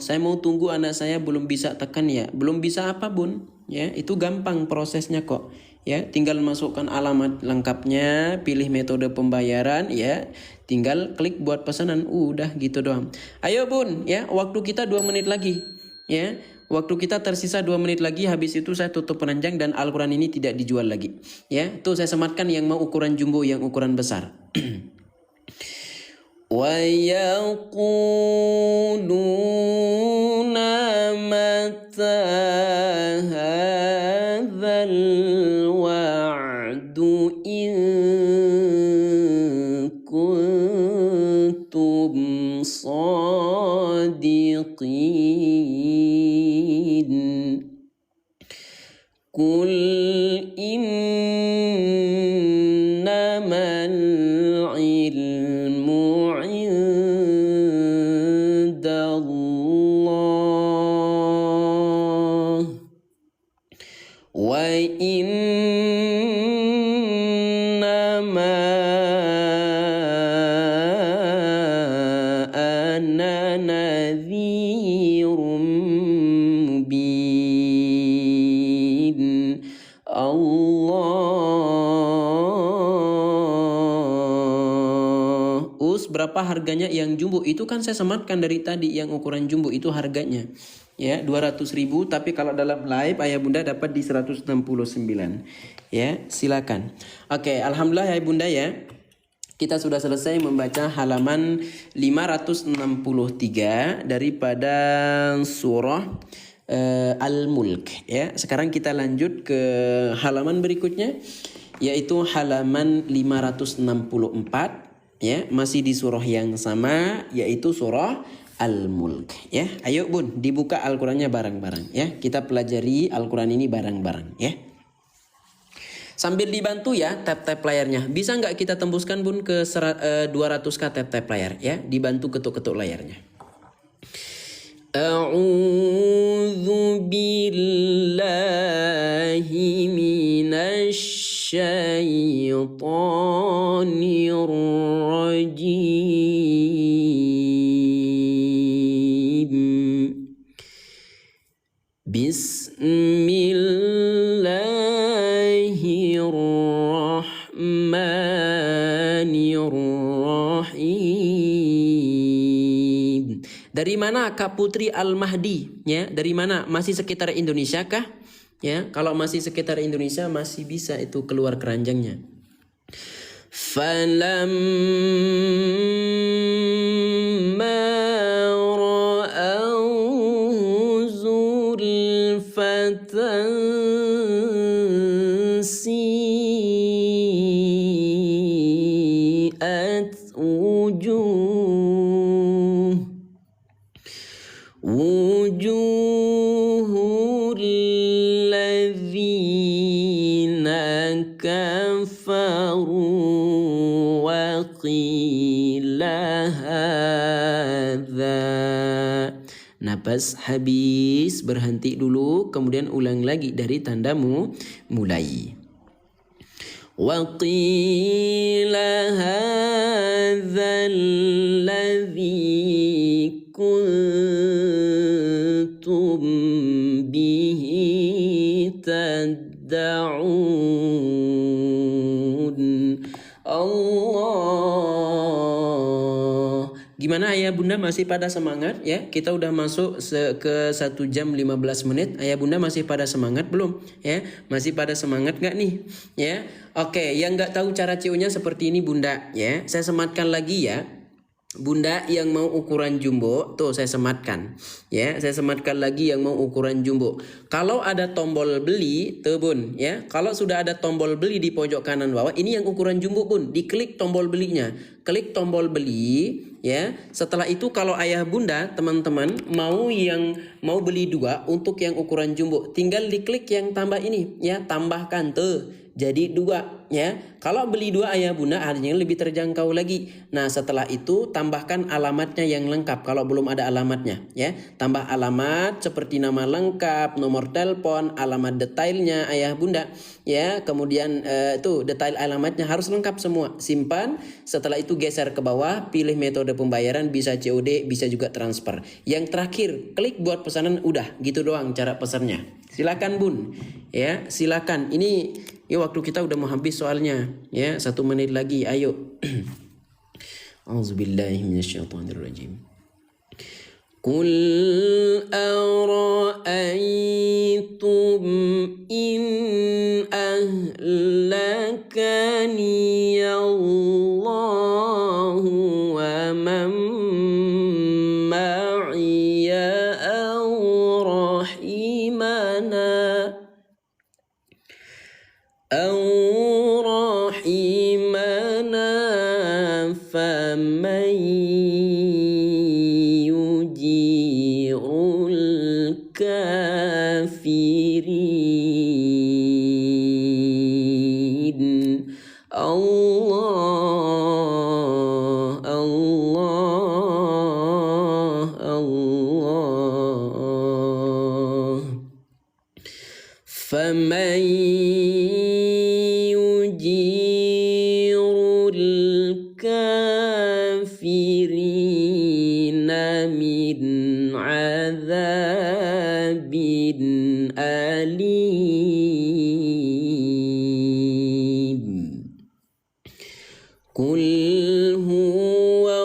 Saya mau tunggu anak saya belum bisa tekan ya. Belum bisa apa bun? Ya, itu gampang prosesnya kok. Ya, tinggal masukkan alamat lengkapnya, pilih metode pembayaran ya. Tinggal klik buat pesanan. Udah gitu doang. Ayo bun, ya, waktu kita 2 menit lagi. Ya. Waktu kita tersisa 2 menit lagi, habis itu saya tutup penanjang dan Al-Quran ini tidak dijual lagi. Ya, tuh saya sematkan yang mau ukuran jumbo, yang ukuran besar. Wa yaquluna mata hadzal wa'du in kuntum sadiqin. Qul innamal ilmu indallah wa innama ana nadhirum mubin. Allah. Berapa harganya yang jumbo? Itu kan saya sematkan dari tadi, yang ukuran jumbo itu harganya ya 200.000, tapi kalau dalam live ayah bunda dapat di 169 ya. Silakan. Oke, alhamdulillah ayah bunda ya. Kita sudah selesai membaca halaman 563 daripada surah Al-Mulk ya. Sekarang kita lanjut ke halaman berikutnya, yaitu halaman 564 ya, masih di surah yang sama, yaitu surah Al-Mulk ya. Ayo bun, dibuka Al-Qurannya bareng-bareng ya. Kita pelajari Al-Quran ini bareng-bareng ya. Sambil dibantu ya tap-tap layarnya. Bisa nggak kita tembuskan bun ke 200k tap-tap layar ya. Dibantu ketuk-ketuk layarnya. A'udzu billahi minasy syaitonir rajim. Bismillahirrahmanirrahim. Dari mana Kak Putri Al-Mahdi? Ya, dari mana? Masih sekitar Indonesia kah? Ya, kalau masih sekitar Indonesia masih bisa itu keluar keranjangnya. Falamma ra'au zulfatan si'at wujuhul ladzina kafaru wa qila hadza. Napas habis, berhenti dulu, kemudian ulang lagi dari tandamu mulai. Wa qila hadza alladzi kuntum bihi tad'un. Allah. Gimana ayah bunda, masih pada semangat ya? Kita udah masuk ke 1 jam 15 menit. Ayah bunda masih pada semangat belum ya? Masih pada semangat nggak nih ya? Oke, yang nggak tahu cara CO-nya seperti ini bunda ya. Saya sematkan lagi ya. Bunda yang mau ukuran jumbo, tuh saya sematkan ya, saya sematkan lagi yang mau ukuran jumbo. Kalau ada tombol beli, tuh bun ya, kalau sudah ada tombol beli di pojok kanan bawah, ini yang ukuran jumbo bun, diklik tombol belinya, klik tombol beli ya. Setelah itu kalau ayah bunda teman-teman mau beli 2 untuk yang ukuran jumbo, tinggal diklik yang tambah ini ya, tambahkan tuh. Jadi 2 ya. Kalau beli 2 ayah bunda harganya lebih terjangkau lagi. Nah setelah itu tambahkan alamatnya yang lengkap kalau belum ada alamatnya ya. Tambah alamat seperti nama lengkap, nomor telepon, alamat detailnya ayah bunda ya. Kemudian tuh detail alamatnya harus lengkap semua. Simpan. Setelah itu geser ke bawah, pilih metode pembayaran, bisa COD, bisa juga transfer. Yang terakhir klik buat pesanan, udah gitu doang cara pesannya. Silakan bun ya, silakan. Ini ya waktu kita udah mau habis soalnya ya, 1 menit lagi, ayo. Auzubillahi minasyaitonirrajim. Qul ara'aytum in ahlakani Allahu wa man ma'iya aw rahimana faman yujirul kafirin. Allah, Allah, Allah. Faman yujirul kafirina min azabin alim. Qul huwa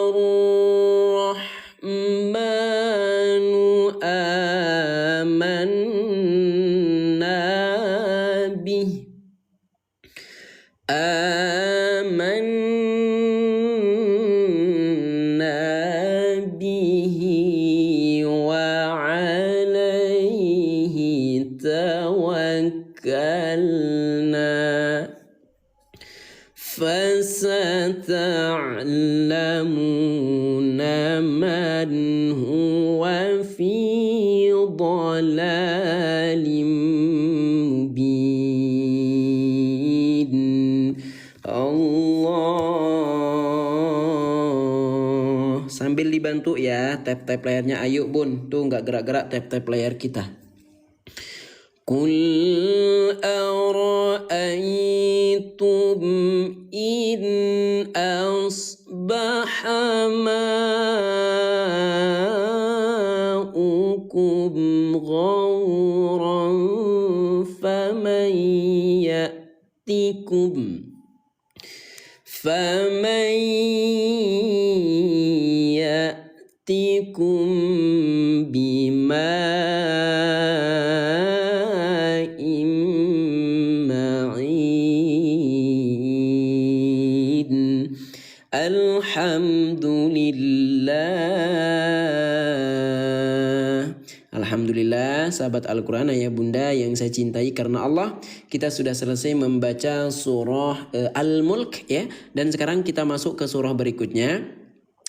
ar-rahmanu amanna bih wa alayhi tawakkalna. Fasata'lamuna man huwa fi dhalalim mubin. Allah. Sambil dibantu ya, tap-tap layarnya, ayo bun. Tuh nggak gerak-gerak tap-tap layar kita. Qul ara'aytum in asbaha ma'ukum ghauran faman ya'tikum عليكم بماء معين الحمد لله. Alhamdulillah, sahabat Al-Quran, ayah bunda yang saya cintai karena Allah, kita sudah selesai membaca surah Al-Mulk ya, dan sekarang kita masuk ke surah berikutnya,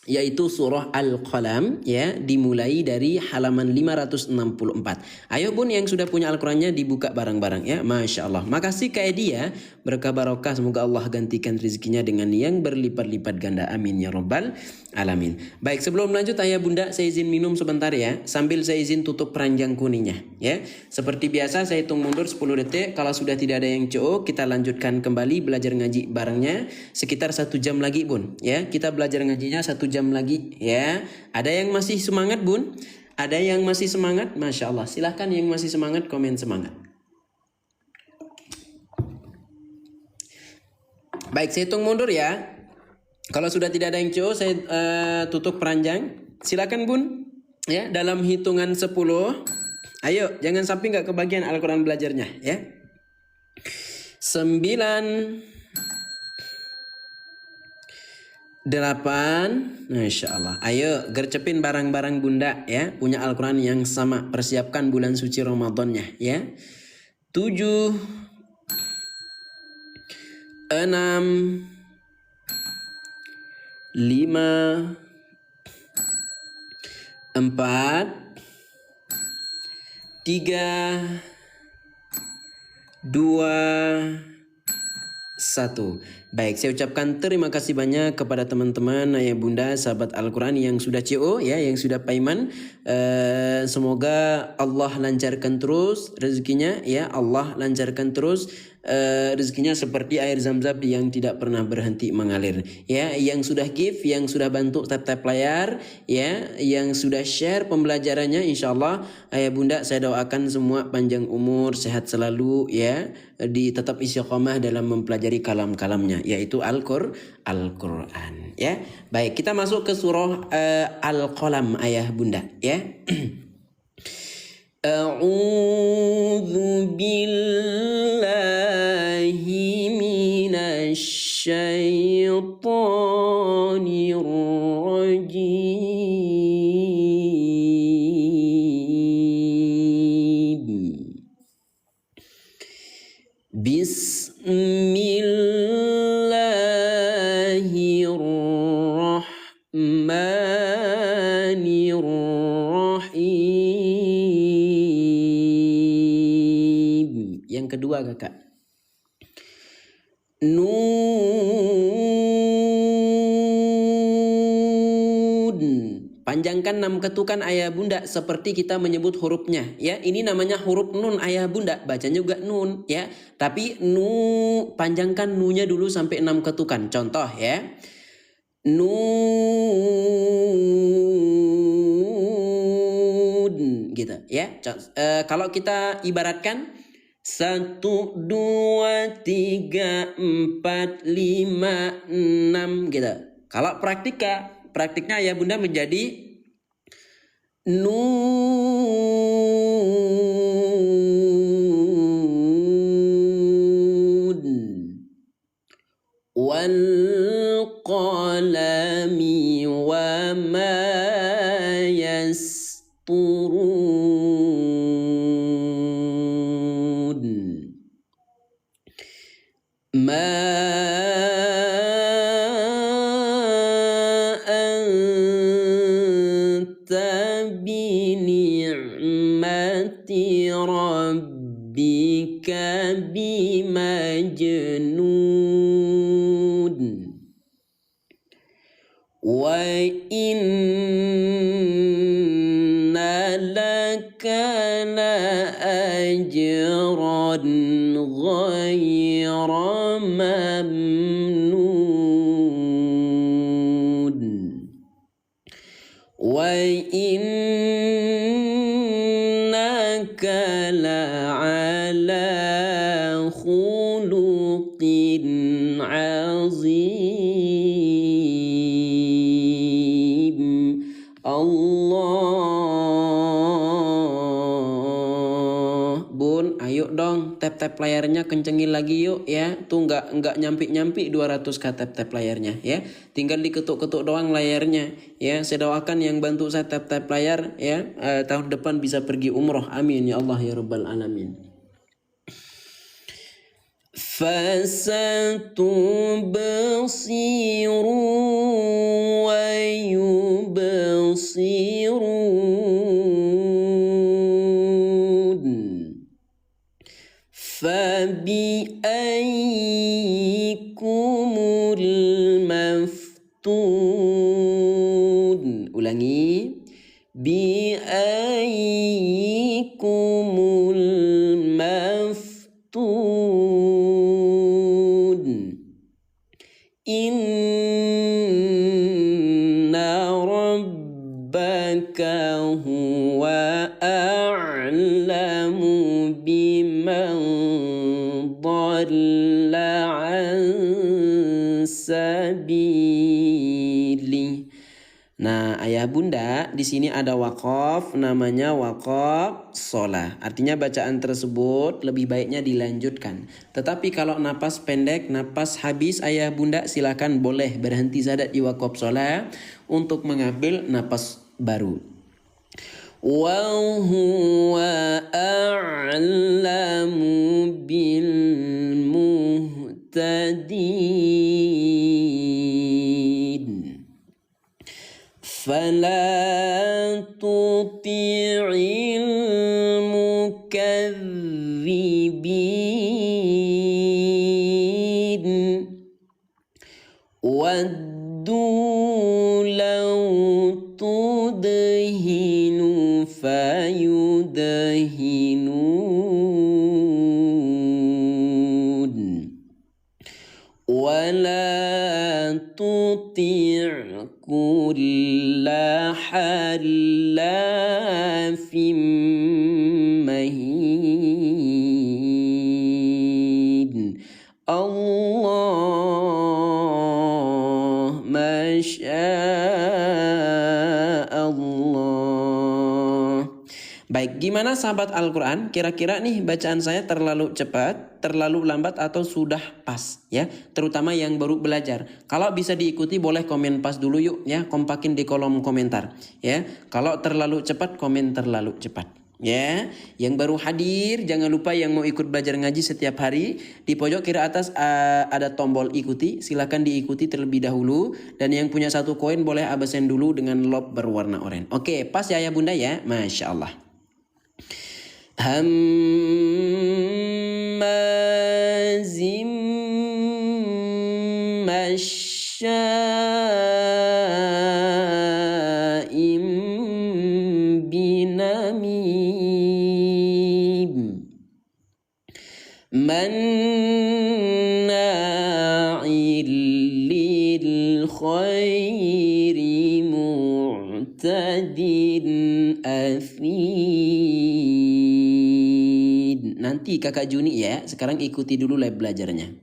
yaitu surah Al-Qalam ya, dimulai dari halaman 564. Ayo bun yang sudah punya Al-Qurannya dibuka bareng-bareng ya. Masya Allah. Makasih Kak Edi ya, berkah barokah, semoga Allah gantikan rezekinya dengan yang berlipat-lipat ganda, amin ya robbal alamin. Baik, sebelum lanjut ayah bunda, saya izin minum sebentar ya, sambil saya izin tutup keranjang kuningnya ya. Seperti biasa saya hitung mundur 10 detik, kalau sudah tidak ada yang CO kita lanjutkan kembali belajar ngaji barengnya sekitar 1 jam lagi bun ya. Kita belajar ngajinya 1 jam lagi ya. Ada yang masih semangat bun? Ada yang masih semangat? Masya Allah, silahkan yang masih semangat komen semangat. Baik, saya hitung mundur ya. Kalau sudah tidak ada yang CO, saya tutup peranjang. Silakan bun ya, dalam hitungan 10. Ayo, jangan sampai nggak kebagian Al-Quran belajarnya ya. 9, 8, Masya Allah. Ayo gercepin barang-barang bunda ya, punya Al-Quran yang sama, persiapkan bulan suci Ramadannya ya. 7, 6, 5, 4, 3, 2, 1. Baik, saya ucapkan terima kasih banyak kepada teman-teman, ayah bunda, sahabat Al-Quran yang sudah CO ya, yang sudah payment. Semoga Allah lancarkan terus rezekinya ya, Allah lancarkan terus rezekinya seperti air zam-zam yang tidak pernah berhenti mengalir ya. Yang sudah give, yang sudah bantu tap-tap layar ya, yang sudah share pembelajarannya, insyaallah ayah bunda saya doakan semua panjang umur, sehat selalu ya, tetap istiqomah dalam mempelajari kalam-kalamnya, yaitu Al-Quran ya. Baik, kita masuk ke surah Al-Qalam ayah bunda ya. A'udzu billahi minasy syaithanir rajim. Bismillahirrahmanirrahim. Yang kedua kakak. Nun. Panjangkan 6 ketukan ayah bunda seperti kita menyebut hurufnya ya. Ini namanya huruf nun ayah bunda, bacanya juga nun ya. Tapi panjangkan nunya dulu sampai 6 ketukan. Contoh ya. Nun gitu ya. Kalau kita ibaratkan 1, 2, 3, 4, 5, 6 gitu. Kalau praktiknya ayah bunda menjadi nun wal qalami wa ma yasturun. Ma anta bi ni'mati rabbika bimajnun. Wa inna laka la ajran ghayra mamnun. Wa innaka la ala khuluqin azim. Allah Bun, ayo dong tap-tap layarnya kencengin lagi yuk ya. Tuh nggak nyampi 200 k tap-tap layarnya ya. Tinggal diketuk-ketuk doang layarnya ya. Saya doakan yang bantu saya tap-tap layar ya, tahun depan bisa pergi umroh. Amin ya Allah ya rabbal alamin. Fasatubsiru wa yubsirun. Fabi'ayyikumul maftun. Ulangi. Bi'ayyikumul maftun. Inna rabbaka huwa a'lamu biman dhalla an sabili. Nah, ayah bunda, di sini ada waqaf, namanya waqaf sholah. Artinya bacaan tersebut lebih baiknya dilanjutkan. Tetapi kalau napas pendek, napas habis, ayah bunda silakan boleh berhenti saja di waqaf sholah untuk mengambil napas baru. Wa huwa a'lamu bil muhtadin. Fala tuti'il mukazzibin. Waddu law tudhinu fayudhinun. Wala tuti' kulla halafim mahin. Allah masyaallah. Baik, gimana sahabat Al-Quran? Kira-kira nih bacaan saya terlalu cepat, terlalu lambat atau sudah pas ya? Terutama yang baru belajar. Kalau bisa diikuti boleh komen pas dulu yuk ya, kompakin di kolom komentar ya. Kalau terlalu cepat komen terlalu cepat ya. Yang baru hadir jangan lupa yang mau ikut belajar ngaji setiap hari, di pojok kiri atas ada tombol ikuti, silakan diikuti terlebih dahulu. Dan yang punya 1 koin boleh absen dulu dengan lob berwarna oranye. Oke, pas ya bunda ya, Masya Allah. Hammazim masya'im binamim. Manna'il lil khairi mu'tadin athim. Nanti kakak Juni ya, sekarang ikuti dulu live belajarnya.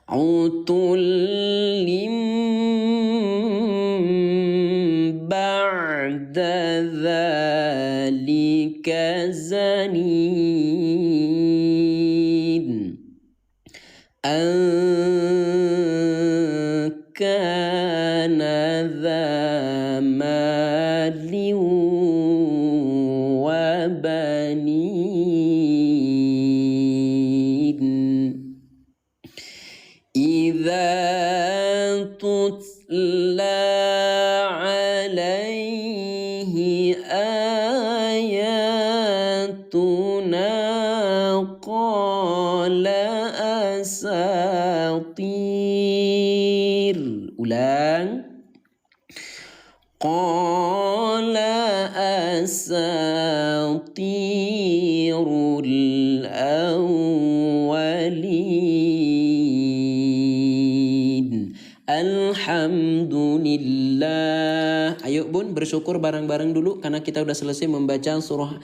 Utulim ba'da dzalika zanin. Kana dha malin wa banin. Idza tutla alaihi ayatuna qala asatir. Ulang. Qala asatirul awwalin. Alhamdulillah. Ayo bun bersyukur bareng-bareng dulu karena kita udah selesai membaca surah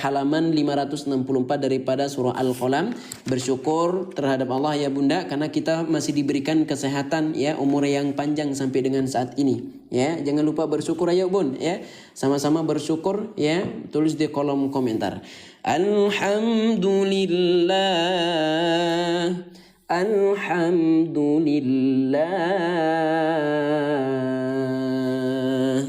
halaman 564 daripada surah Al-Qalam. Bersyukur terhadap Allah ya Bunda karena kita masih diberikan kesehatan ya, umur yang panjang sampai dengan saat ini. Ya, jangan lupa bersyukur ayo Bun ya. Sama-sama bersyukur ya. Tulis di kolom komentar. Alhamdulillah. Alhamdulillah.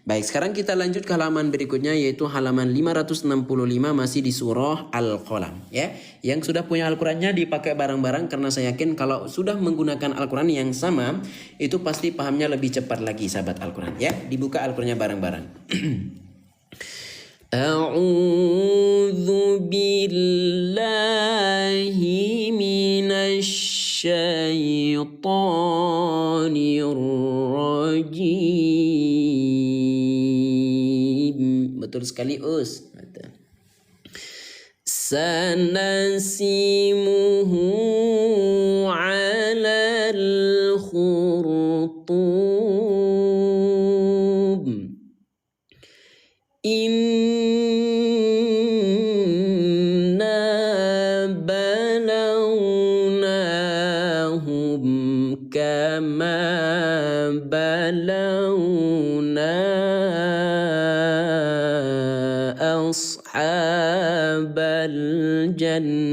Baik, sekarang kita lanjut ke halaman berikutnya yaitu halaman 565 masih di surah Al-Qalam ya. Yang sudah punya Al-Qur'annya dipakai bareng-bareng karena saya yakin kalau sudah menggunakan Al-Qur'an yang sama itu pasti pahamnya lebih cepat lagi sahabat Al-Qur'an ya. Dibuka Al-Qur'annya bareng-bareng. A'udzu billahi minasyaitonir rajim. Betul sekali Us. Sanasimuhu 'alal khurtub. كما بلونا أصحاب الجنة.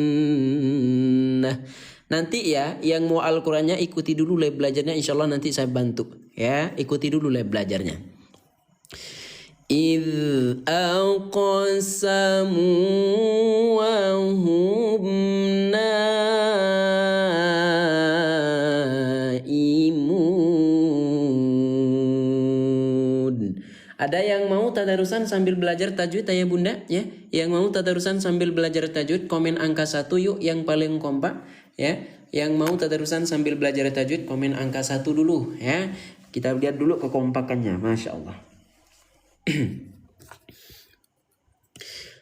Nanti ya yang mau Al-Qur'annya ikuti dulu live belajarnya, insya Allah nanti saya bantu ya, ikuti dulu live belajarnya. إذ أقسموا وهم Ada yang mau tadarusan sambil belajar tajwid ya Bunda ya? Yang mau tadarusan sambil belajar tajwid komen angka 1 yuk yang paling kompak ya. Yang mau tadarusan sambil belajar tajwid komen angka 1 dulu ya. Kita lihat dulu kekompakannya, Masya Allah.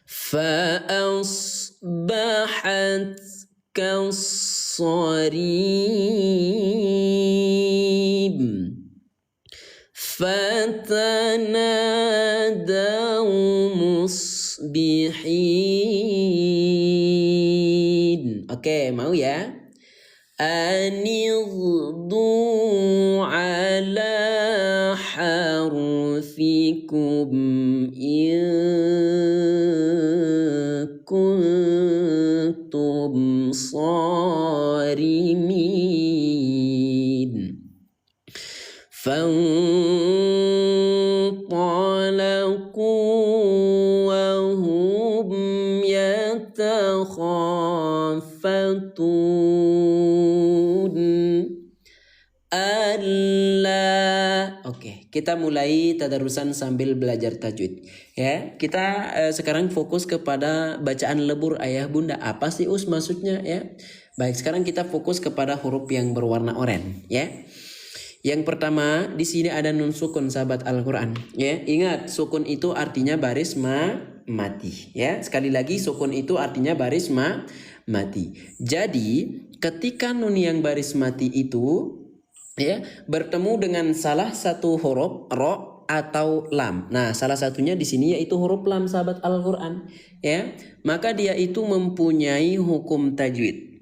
فأصبحت كالصريم فتنادوا مصبحين. Oke, mau ya? Anighduu ala harfikum in kuntum sarimin. فانطلقوا وهم يتخافتون ألا. Oke, kita mulai tadarusan sambil belajar tajwid ya. Kita sekarang fokus kepada bacaan lebur ayah bunda. Apa sih Us maksudnya ya? Baik, sekarang kita fokus kepada huruf yang berwarna oranye ya. Yang pertama di sini ada nun sukun sahabat Al-Qur'an ya. Ingat sukun itu artinya baris mati ya. Sekali lagi sukun itu artinya baris mati. Jadi ketika nun yang baris mati itu ya bertemu dengan salah satu huruf ro atau lam. Nah, salah satunya di sini yaitu huruf lam sahabat Al-Qur'an ya. Maka dia itu mempunyai hukum tajwid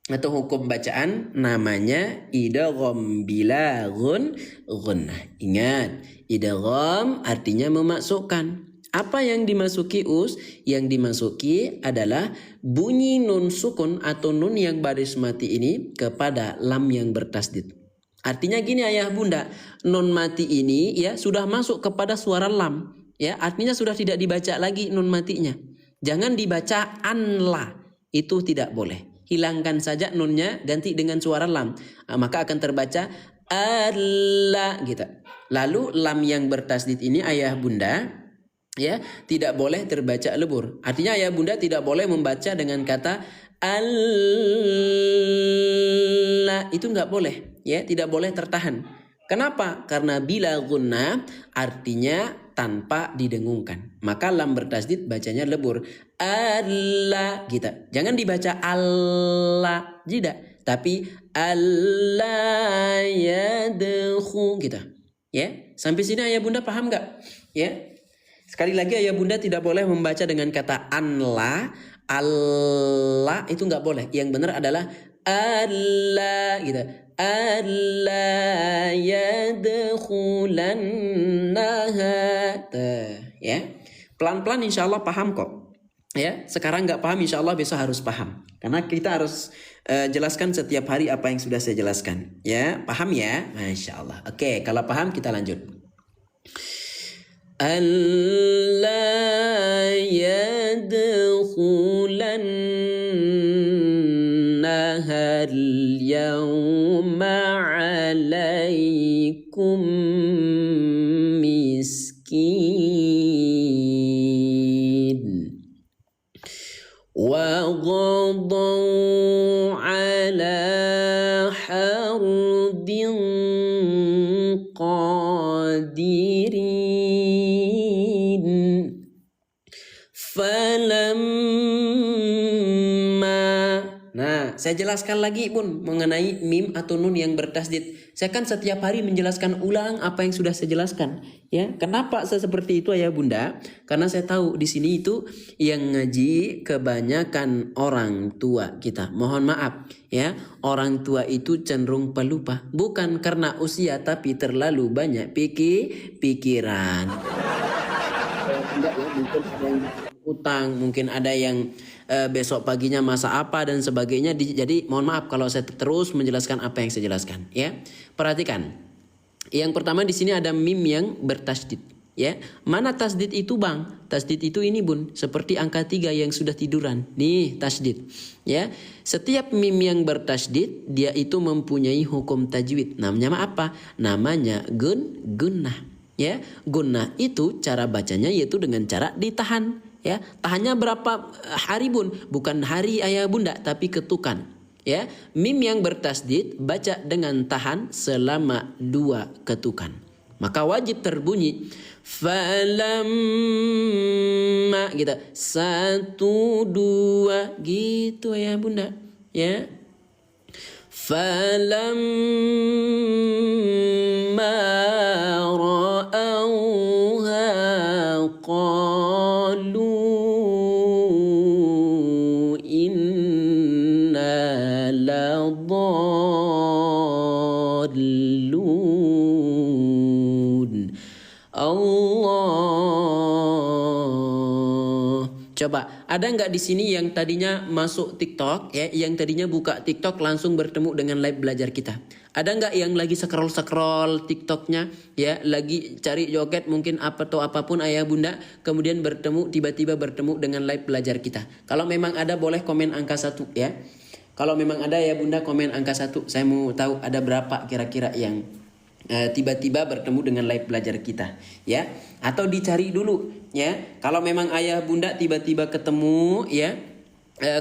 atau hukum bacaan namanya idgham bila gunnah. Ingat, idgham artinya memasukkan. Apa yang dimasuki Us? Yang dimasuki adalah bunyi nun sukun atau nun yang baris mati ini kepada lam yang bertasdid. Artinya gini ayah bunda, nun mati ini ya sudah masuk kepada suara lam ya, artinya sudah tidak dibaca lagi nun matinya. Jangan dibaca anla, itu tidak boleh. Hilangkan saja nunnya, ganti dengan suara lam. Maka akan terbaca alla gitu. Lalu lam yang bertasdid ini ayah bunda ya tidak boleh terbaca lebur. Artinya ayah bunda tidak boleh membaca dengan kata alla. Itu nggak boleh ya, tidak boleh tertahan. Kenapa? Karena bila gunnah artinya tanpa didengungkan. Maka lam bertasdid bacanya lebur. Allah gitu. Jangan dibaca Allah, tidak. Tapi Allah yadkhu gitu. Ya. Sampai sini ayah bunda paham nggak? Ya. Sekali lagi ayah bunda tidak boleh membaca dengan kata anla, Allah itu nggak boleh. Yang benar adalah Allah gitu. Allah yadkhulannaha. Ya. Pelan-pelan insya Allah paham kok. Ya, sekarang nggak paham insya Allah besok harus paham. Karena kita harus jelaskan setiap hari apa yang sudah saya jelaskan. Ya, paham ya? Masya Allah. Oke, kalau paham kita lanjut. ألا يدخلنها اليوم عليكم مسكين وغضوا على حرد قادرين Nah, saya jelaskan lagi pun mengenai mim atau nun yang bertasdid. Saya kan setiap hari menjelaskan ulang apa yang sudah saya jelaskan. Ya, kenapa saya seperti itu ayah bunda? Karena saya tahu di sini itu yang ngaji kebanyakan orang tua kita. Mohon maaf ya, orang tua itu cenderung pelupa. Bukan karena usia tapi terlalu banyak pikiran. Enggak ya, mungkin ada yang utang, mungkin ada yang besok paginya masa apa dan sebagainya. Jadi mohon maaf kalau saya terus menjelaskan apa yang saya jelaskan ya. Perhatikan. Yang pertama di sini ada mim yang bertasdid ya. Mana tasdid itu Bang? Tasdid itu ini Bun, seperti angka 3 yang sudah tiduran. Nih tasdid ya. Setiap mim yang bertasdid dia itu mempunyai hukum tajwid. Namanya apa? Namanya gunnah. Ya, gunnah itu cara bacanya yaitu dengan cara ditahan. Ya, tahannya berapa hari Bun? Bukan hari ayah bunda, tapi ketukan. Ya, mim yang bertasdid baca dengan tahan selama 2 ketukan. Maka wajib terbunyi falamma gitu. 1 2 gitu ayah bunda. Ya. Falamma ra'auha qalu inna ladallun. Allah. Coba, ada nggak di sini yang tadinya masuk TikTok ya, yang tadinya buka TikTok langsung bertemu dengan live belajar kita? Ada nggak yang lagi scroll TikToknya ya, lagi cari joget mungkin apa atau apapun ayah bunda, kemudian tiba-tiba bertemu dengan live belajar kita? Kalau memang ada boleh komen angka 1 ya. Kalau memang ada ya bunda komen angka 1. Saya mau tahu ada berapa kira-kira yang tiba-tiba bertemu dengan live belajar kita ya. Atau dicari dulu ya. Kalau memang ayah bunda tiba-tiba ketemu ya,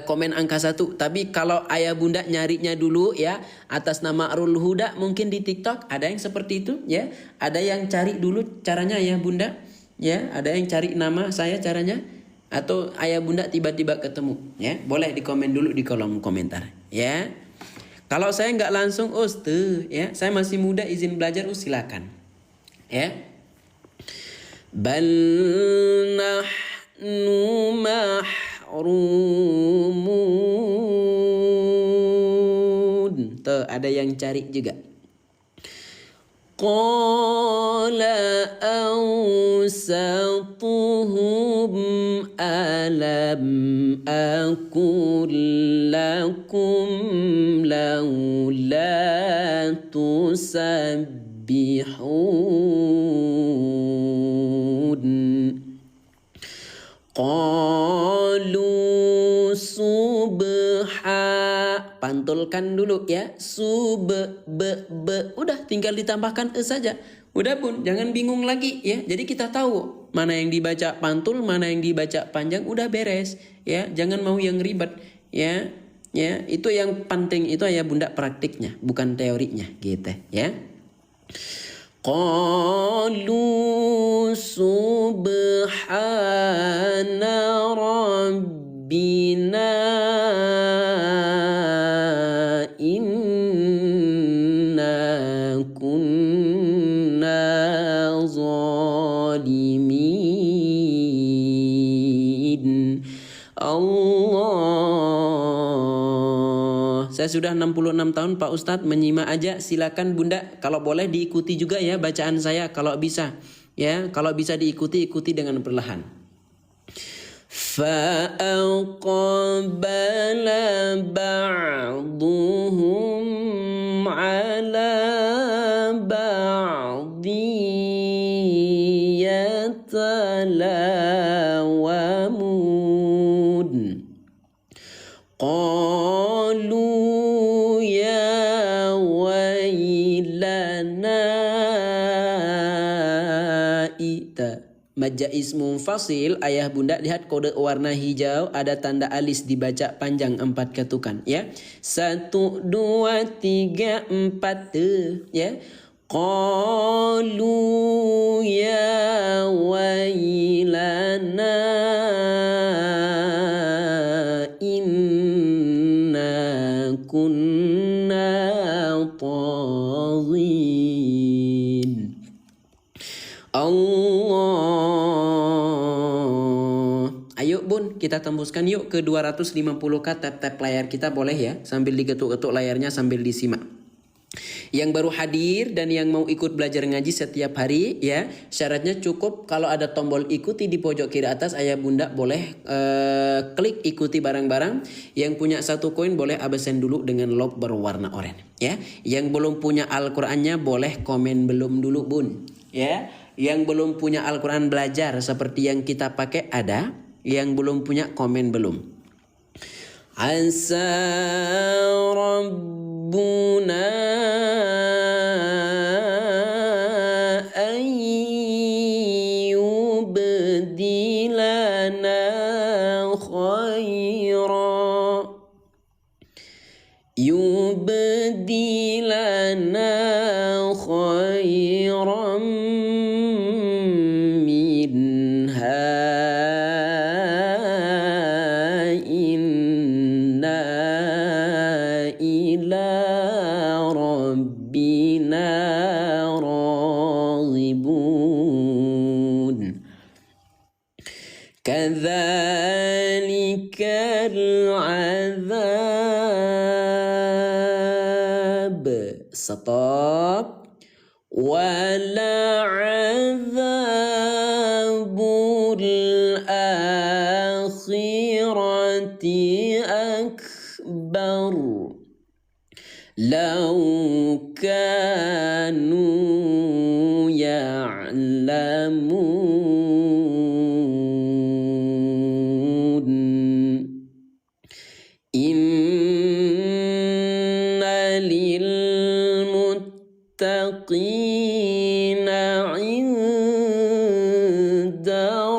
komen angka 1. Tapi kalau ayah bunda nyarinya dulu ya atas nama Arul Huda mungkin di TikTok ada yang seperti itu ya. Ada yang cari dulu caranya ayah bunda ya. Ada yang cari nama saya caranya. Atau ayah bunda tiba-tiba ketemu ya. Boleh di komen dulu di kolom komentar ya. Kalau saya nggak langsung tuh ya, saya masih muda izin belajar silakan ya. Bal nahnu mahrumun. Tuh ada yang cari juga. Qala awsatuhum alam aqul lakum laula tusabbihun. Qalu pantulkan dulu ya. Udah tinggal ditambahkan saja. Udah Bun, jangan bingung lagi ya. Jadi kita tahu mana yang dibaca pantul, mana yang dibaca panjang, udah beres ya. Jangan mau yang ribet ya. Ya, itu yang penting itu ya bunda praktiknya, bukan teorinya gitu ya. Qalu subhana rabbina inna kunna Saya sudah 66 tahun Pak Ustadz, menyimak aja. Silakan Bunda, kalau boleh diikuti juga ya bacaan saya kalau bisa. Ya, kalau bisa diikuti, ikuti dengan perlahan. فأقبل بعضهم على بعض يتلاومون قالوا يا ويلنا Majais munfasil, ayah bunda lihat kode warna hijau, ada tanda alis dibaca panjang 4 ketukan ya. 1 2 3 4 ya. Qalu ya wailana inna kunna taghin. Allah. Ayo Bun, kita tembuskan yuk ke 250k. Tap-tap layar kita boleh ya, sambil digetuk-getuk layarnya sambil disimak. Yang baru hadir dan yang mau ikut belajar ngaji setiap hari ya, syaratnya cukup kalau ada tombol ikuti di pojok kiri atas, ayah bunda boleh klik ikuti bareng-bareng. Yang punya 1 koin boleh absen dulu dengan lock berwarna oranye ya. Yang belum punya Al-Qur'annya boleh komen belum dulu Bun ya. Yang belum punya Al-Quran belajar seperti yang kita pakai ada. Yang belum punya komen belum. Asa Rabbuna ayyubdilana khaira yubdilana khairan Kadzalikal azab. Stop. Wala azabul akhirati akbar. Law kanu ya'lamun. Inna lil muttaqina 'inda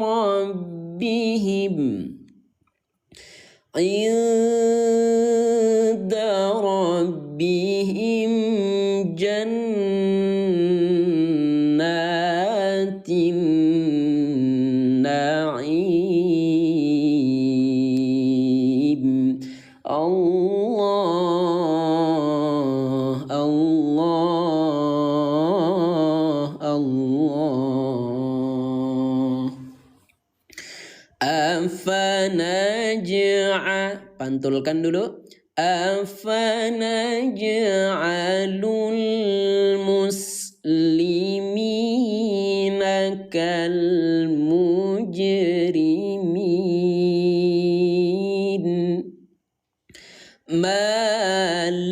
rabbihim 'inda rabbihim jannatin na'im. Allah, Allah, Allah. Afanaj'a, pantulkan dulu. Afanaj'alul muslimina kal mujrimin. Malakum.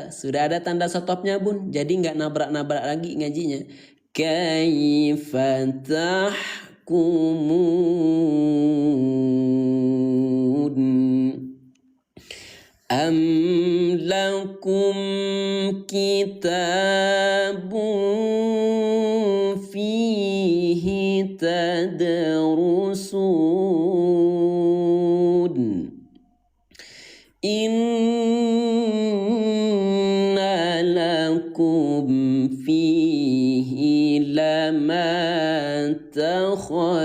Sudah ada tanda stopnya Bun, jadi nggak nabrak-nabrak lagi ngajinya. Kaifa tahkumun am lakum kitabun fihi tadrusun. Inna lakum fihi lama takhayyarun.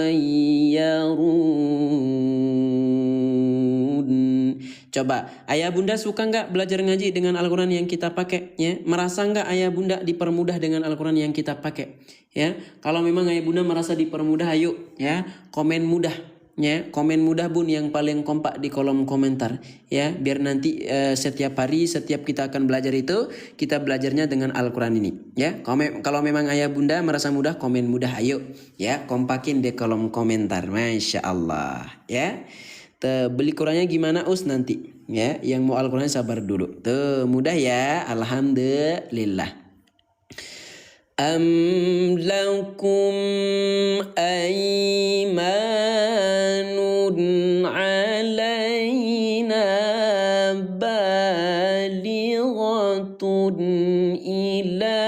Coba, ayah bunda suka nggak belajar ngaji dengan Al-Quran yang kita pakai? Ya? Merasa nggak ayah bunda dipermudah dengan Al-Quran yang kita pakai? Ya, kalau memang ayah bunda merasa dipermudah, ayo ya komen mudah. ya, komen mudah Bun yang paling kompak di kolom komentar ya, biar nanti setiap hari setiap kita akan belajar itu kita belajarnya dengan Al-Qur'an ini ya. Kalau memang ayah bunda merasa mudah, komen mudah, ayo ya, kompakin di kolom komentar. Masya Allah ya. Beli Qurannya gimana Us nanti ya, yang mau Al-Qur'an sabar dulu. Mudah ya, alhamdulillah. Am lakum aymanun alaina balighatun ila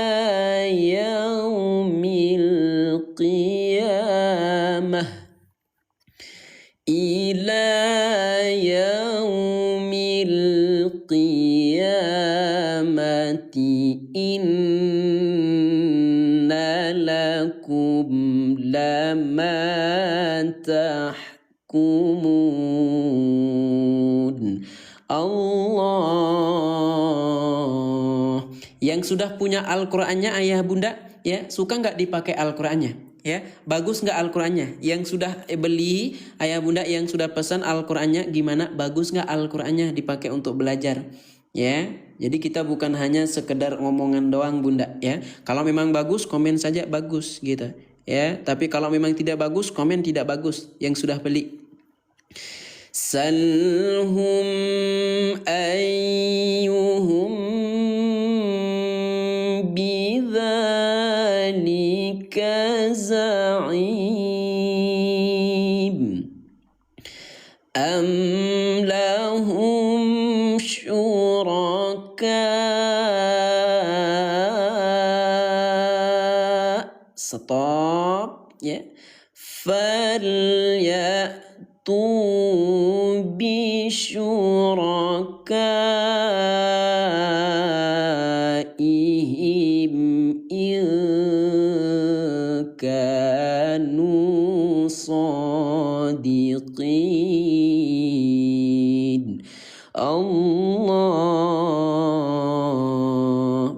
yaumil qiyamah ila yaumil qiyamati lakum lama tahkumun. Allah. Yang sudah punya Al-Qur'annya ayah bunda ya, suka nggak dipakai Al-Qur'annya ya? Bagus nggak Al-Qur'annya? Yang sudah beli ayah bunda, yang sudah pesan Al-Qur'annya gimana? Bagus nggak Al-Qur'annya dipakai untuk belajar? Ya, jadi kita bukan hanya sekedar ngomongan doang bunda ya. Kalau memang bagus komen saja bagus gitu ya. Tapi kalau memang tidak bagus komen tidak bagus yang sudah beli. Salhum ayyuhum bidzalika za'im am lahum stop ya, falyatu bisyurakaihim in kanu sadiqin. Allah,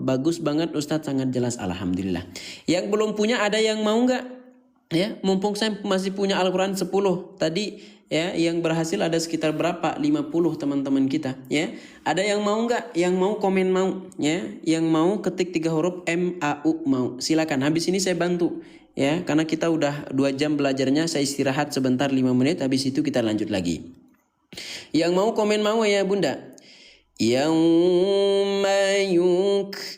bagus banget Ustadz, sangat jelas, alhamdulillah. Yang belum punya ada yang mau nggak? Ya, mumpung saya masih punya Al-Qur'an 10 tadi ya, yang berhasil ada sekitar berapa? 50 teman-teman kita ya. Ada yang mau nggak? Yang mau komen mau ya. Yang mau ketik 3 huruf MAU mau. Silakan. Habis ini saya bantu ya, karena kita udah 2 jam belajarnya. Saya istirahat sebentar 5 menit, habis itu kita lanjut lagi. Yang mau komen mau ya bunda. Yauma yukshafu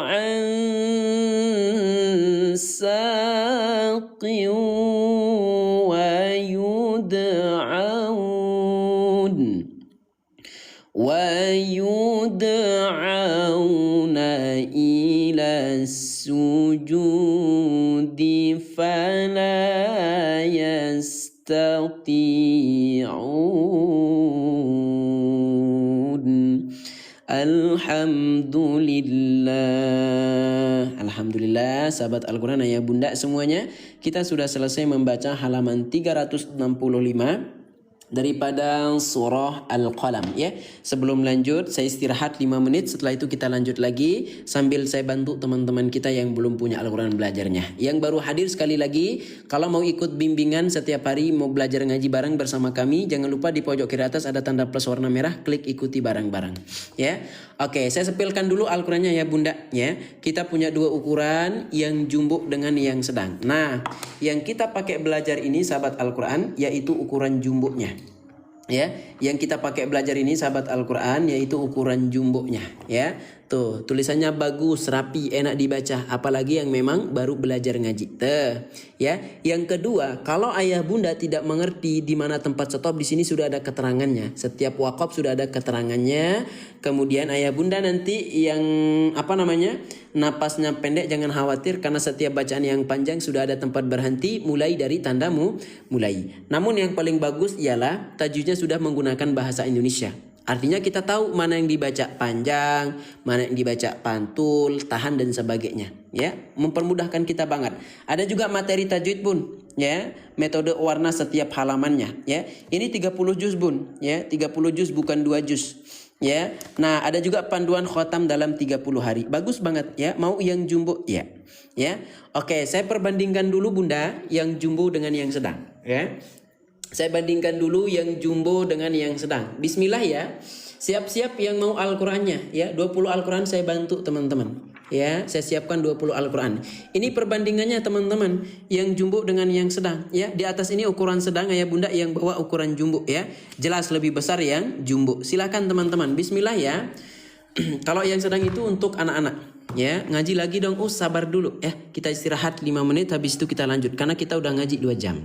an saqin wa yud'auna ila sujudi fala yastati'un. Alhamdulillah sahabat Al-Quran ayah bunda semuanya, kita sudah selesai membaca halaman 365 daripada surah Al-Qalam ya. Sebelum lanjut saya istirahat 5 menit, setelah itu kita lanjut lagi sambil saya bantu teman-teman kita yang belum punya Al-Quran belajarnya. Yang baru hadir sekali lagi, kalau mau ikut bimbingan setiap hari, mau belajar ngaji bareng bersama kami, jangan lupa di pojok kiri atas ada tanda plus warna merah, klik ikuti bareng-bareng ya. Oke, saya sepilkan dulu Al-Qurannya ya bunda ya. Kita punya 2 ukuran, yang jumbo dengan yang sedang. Nah, yang kita pakai belajar ini sahabat Al-Quran yaitu ukuran jumbonya ya. Yang kita pakai belajar ini sahabat Al-Quran yaitu ukuran jumbonya ya. Tuh tulisannya bagus, rapi, enak dibaca, apalagi yang memang baru belajar ngaji. Ya. Yang kedua, kalau ayah bunda tidak mengerti di mana tempat stop, di sini sudah ada keterangannya. Setiap wakaf sudah ada keterangannya. Kemudian ayah bunda nanti yang napasnya pendek jangan khawatir, karena setiap bacaan yang panjang sudah ada tempat berhenti mulai dari tandamu mulai. Namun yang paling bagus ialah tajwidnya sudah menggunakan bahasa Indonesia. Artinya kita tahu mana yang dibaca panjang, mana yang dibaca pantul, tahan dan sebagainya ya. Mempermudahkan kita banget. Ada juga materi tajwid bun ya, metode warna setiap halamannya ya. Ini 30 juz bun ya, 30 juz bukan 2 juz ya. Nah, ada juga panduan khotam dalam 30 hari. Bagus banget ya. Mau yang jumbo ya. Ya. Oke, saya perbandingkan dulu bunda yang jumbo dengan yang sedang ya. Saya bandingkan dulu yang jumbo dengan yang sedang. Bismillah ya. Siap-siap yang mau Al-Qur'annya ya. 20 Al-Qur'an saya bantu teman-teman. Ya, saya siapkan 20 Al-Qur'an. Ini perbandingannya teman-teman, yang jumbo dengan yang sedang ya. Di atas ini ukuran sedang ayah bunda, yang bawah ukuran jumbo ya. Jelas lebih besar yang jumbo. Silakan teman-teman. Bismillah ya. Kalau yang sedang itu untuk anak-anak ya. Ngaji lagi dong. Sabar dulu ya. Kita istirahat 5 menit, habis itu kita lanjut karena kita udah ngaji 2 jam.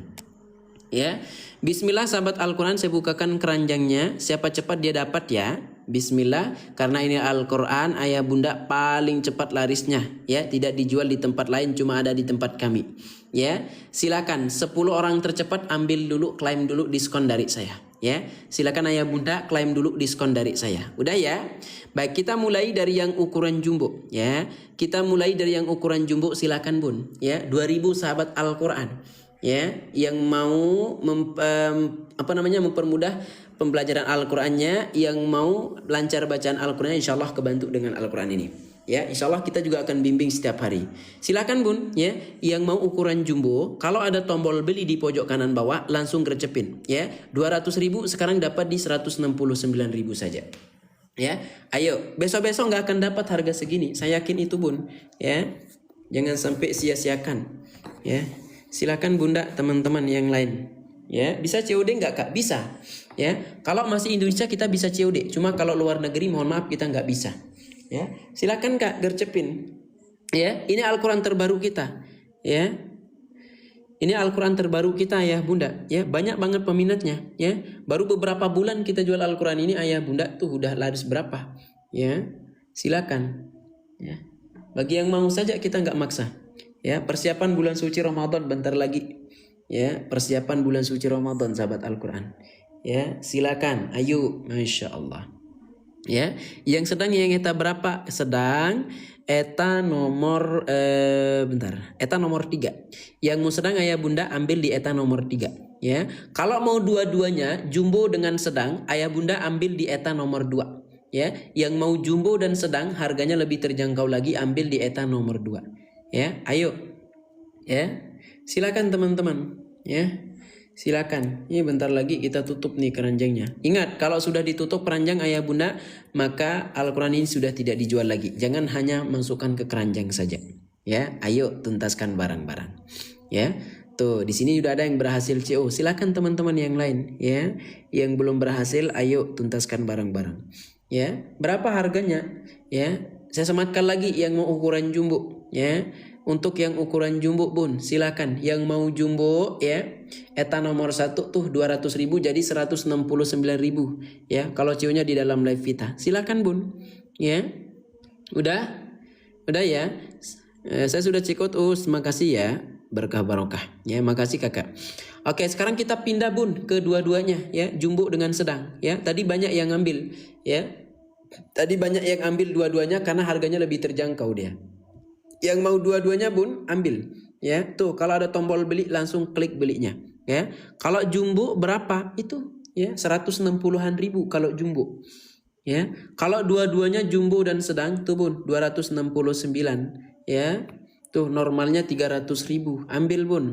Ya. Bismillah sahabat Al-Quran, saya bukakan keranjangnya. Siapa cepat dia dapat ya. Bismillah, karena ini Al-Quran ayah bunda paling cepat larisnya ya. Tidak dijual di tempat lain, cuma ada di tempat kami ya. Silakan 10 orang tercepat ambil dulu, klaim dulu diskon dari saya ya. Silakan ayah bunda klaim dulu diskon dari saya. Udah ya. Baik, kita mulai dari yang ukuran jumbo ya. Kita mulai dari yang ukuran jumbo, silakan bun ya. 2000 sahabat Al-Quran ya, yang mau mempermudah pembelajaran Al-Qur'annya, yang mau lancar bacaan Al-Qur'annya, insyaallah kebantu dengan Al-Qur'an ini. Ya, insyaallah kita juga akan bimbing setiap hari. Silakan bun ya, yang mau ukuran jumbo, kalau ada tombol beli di pojok kanan bawah langsung gercepin ya. 200.000 sekarang dapat di 169.000 saja. Ya, ayo besok-besok nggak akan dapat harga segini. Saya yakin itu bun ya. Jangan sampai sia-siakan ya. Silakan bunda, teman-teman yang lain ya. Bisa COD nggak kak? Bisa ya. Kalau masih Indonesia kita bisa COD, cuma kalau luar negeri mohon maaf kita nggak bisa ya. Silakan kak gercepin ya. Ini Al-Quran terbaru kita ya. Ini Al-Quran terbaru kita ya bunda ya. Banyak banget peminatnya ya. Baru beberapa bulan kita jual Al-Quran ini ayah bunda tuh udah laris berapa ya. Silakan ya. Bagi yang mau saja, kita nggak maksa ya. Persiapan bulan suci Ramadan bentar lagi ya. Persiapan bulan suci Ramadan sahabat Al-Quran ya. Silakan, ayo, Masya Allah ya. Yang sedang yang eta berapa? Sedang eta nomor eta nomor 3. Yang mau sedang ayah bunda ambil di eta nomor 3 ya. Kalau mau dua-duanya jumbo dengan sedang, ayah bunda ambil di eta nomor 2 ya. Yang mau jumbo dan sedang harganya lebih terjangkau lagi, ambil di eta nomor 2 ya. Ayo ya, silakan teman-teman ya. Silakan. Ini bentar lagi kita tutup nih keranjangnya. Ingat, kalau sudah ditutup keranjang ayah bunda, maka Al-Quran ini sudah tidak dijual lagi. Jangan hanya masukkan ke keranjang saja ya. Ayo tuntaskan barang-barang ya. Tuh di sini sudah ada yang berhasil CO. Silakan teman-teman yang lain ya. Yang belum berhasil, ayo tuntaskan barang-barang ya. Berapa harganya ya? Saya sematkan lagi yang mau ukuran jumbo ya. Untuk yang ukuran jumbo bun, silakan. Yang mau jumbo ya, eta nomor 1 tuh 200.000 jadi 169.000 ya. Kalau CO-nya di dalam live kita, silakan bun ya. Udah ya. Saya sudah cekot. Terima kasih ya. Berkah barokah ya. Makasih kakak. Oke, sekarang kita pindah bun ke dua-duanya ya. Jumbo dengan sedang ya. Tadi banyak yang ngambil ya. Tadi banyak yang ambil dua-duanya karena harganya lebih terjangkau dia. Yang mau dua-duanya bun ambil ya. Tuh kalau ada tombol beli langsung klik belinya ya. Kalau jumbo berapa itu ya, 160-an ribu kalau jumbo ya. Kalau dua-duanya jumbo dan sedang tuh bun 269 ya. Tuh normalnya 300.000, ambil bun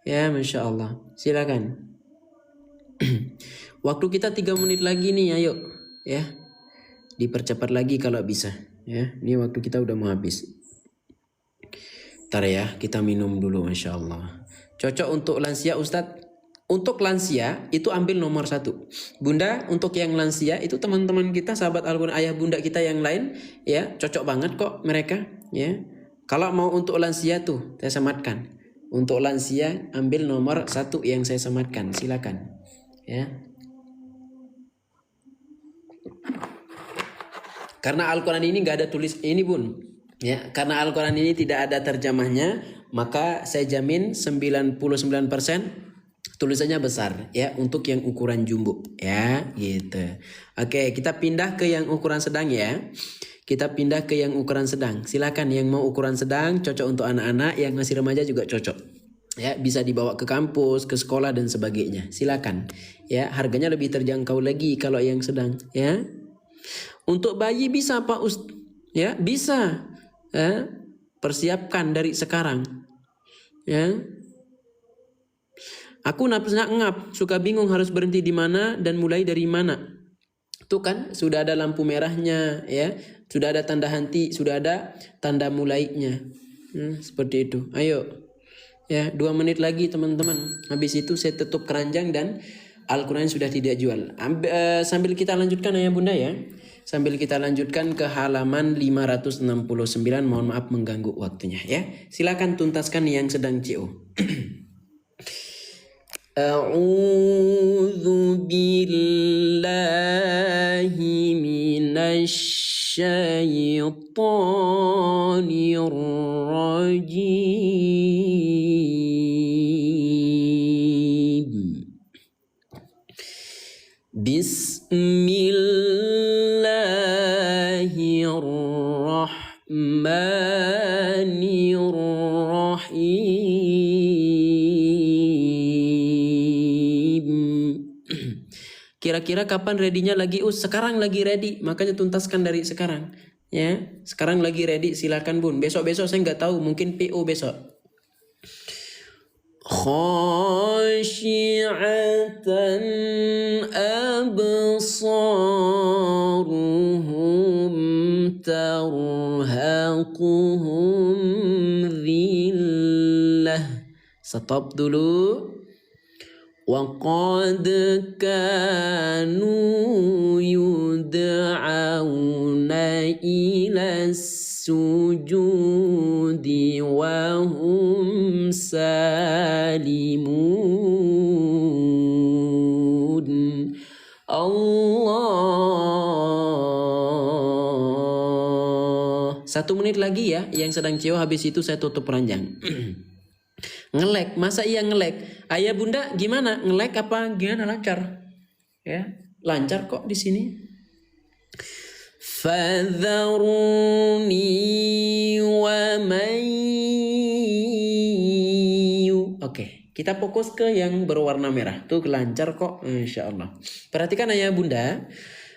ya. Masya Allah, silakan. Waktu kita 3 menit lagi nih, ayo ya. Dipercepat lagi kalau bisa ya. Ini waktu kita udah mau habis. Ntar ya, kita minum dulu. Masya Allah. Cocok untuk lansia Ustadz. Untuk lansia itu ambil nomor 1 bunda. Untuk yang lansia itu teman-teman kita sahabat Al-Quran ayah bunda kita yang lain ya. Cocok banget kok mereka ya. Kalau mau untuk lansia tuh saya sematkan. Untuk lansia ambil nomor 1 yang saya sematkan. Silakan ya. Karena Al-Quran ini gak ada tulis ini bun ya. Karena Al-Quran ini tidak ada terjemahnya, maka saya jamin 99% tulisannya besar ya. Untuk yang ukuran jumbo ya gitu. Oke, kita pindah ke yang ukuran sedang ya. Kita pindah ke yang ukuran sedang. Silakan yang mau ukuran sedang, cocok untuk anak-anak. Yang masih remaja juga cocok ya. Bisa dibawa ke kampus, ke sekolah dan sebagainya. Silakan ya. Harganya lebih terjangkau lagi kalau yang sedang ya. Untuk bayi bisa Pak ya, bisa persiapkan dari sekarang ya. Aku nafsunya ngap, suka bingung harus berhenti di mana dan mulai dari mana. Itu kan sudah ada lampu merahnya ya, sudah ada tanda henti, sudah ada tanda mulainya. Seperti itu. Ayo. Ya, 2 menit lagi teman-teman. Habis itu saya tutup keranjang dan Al-Quran sudah tidak jual. Sambil kita lanjutkan ayah bunda ya. Sambil kita lanjutkan ke halaman 569. Mohon maaf mengganggu waktunya ya. Silakan tuntaskan yang sedang CO. A'udzu billahi minasyaitonir rajim. Bismillahirrahmanirrahim. Kira-kira kapan ready-nya lagi? Sekarang lagi ready, makanya tuntaskan dari sekarang. Ya, sekarang lagi ready, silakan bun. Besok-besok saya nggak tahu, mungkin PO besok. Khashi'atan absaruhum tarhaquhum dhillah. Stop dulu. وَقَدْ كَانُوا يُدْعَوْنَ إِلَى السُّجُودِ وَهُمْ سَالِمُونَ. Allah. 1 menit lagi ya, yang sedang CEO, habis itu saya tutup ranjang. Ngelek, masa iya ngelek? Ayah bunda gimana? Ngelek apa gimana, lancar? Ya, lancar kok di sini. Fadharuni wa mayyu. Oke, kita fokus ke yang berwarna merah. Tuh lancar kok, insya Allah. Perhatikan ayah bunda.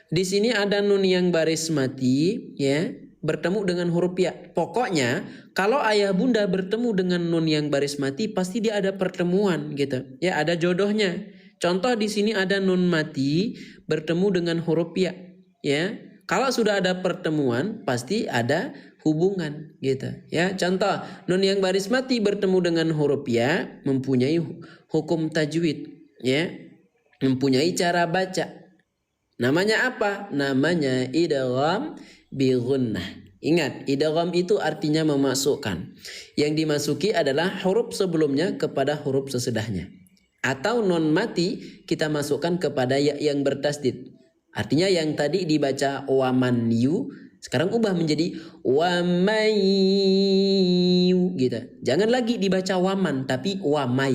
Di sini ada nun yang baris mati, ya, bertemu dengan huruf ya. Pokoknya kalau ayah bunda bertemu dengan nun yang baris mati, pasti dia ada pertemuan gitu. Ya, ada jodohnya. Contoh di sini ada nun mati bertemu dengan huruf ya. Ya. Kalau sudah ada pertemuan, pasti ada hubungan gitu. Ya, contoh nun yang baris mati bertemu dengan huruf ya mempunyai hukum tajwid, ya. Mempunyai cara baca. Namanya apa? Namanya idgham bi gunnah. Ingat, idgham itu artinya memasukkan. Yang dimasuki adalah huruf sebelumnya kepada huruf sesudahnya. Atau non mati kita masukkan kepada ya yang bertasdid. Artinya yang tadi dibaca waman yu, sekarang ubah menjadi wamayu gitu. Jangan lagi dibaca waman tapi wamai,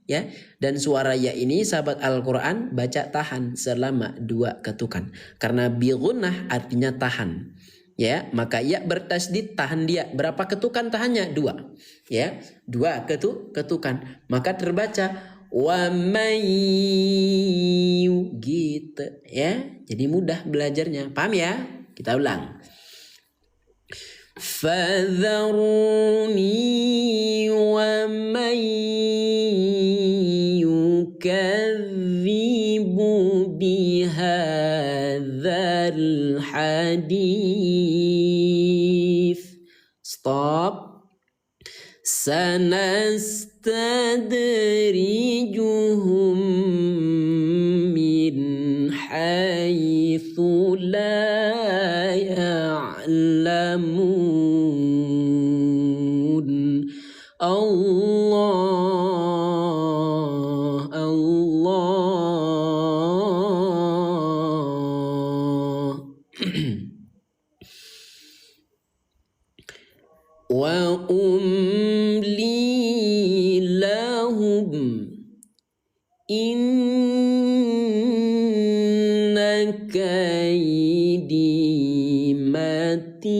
ya. Dan suara ya ini sahabat Al-Qur'an baca tahan selama 2 ketukan. Karena bi gunnah artinya tahan. Ya, maka ya bertasdid tahan dia. Berapa ketukan tahannya? 2. Ya, 2 ketukan. Maka terbaca wa mayyu gitu ya. Jadi mudah belajarnya. Paham ya? Kita ulang. Fadharuni wa mayyu kadzibu bihadzal hadits. Stop. Sanastadrijuhum min haitsu la ya'lamun. Allah, Allah. Wa umli lahum inna kaidi matin.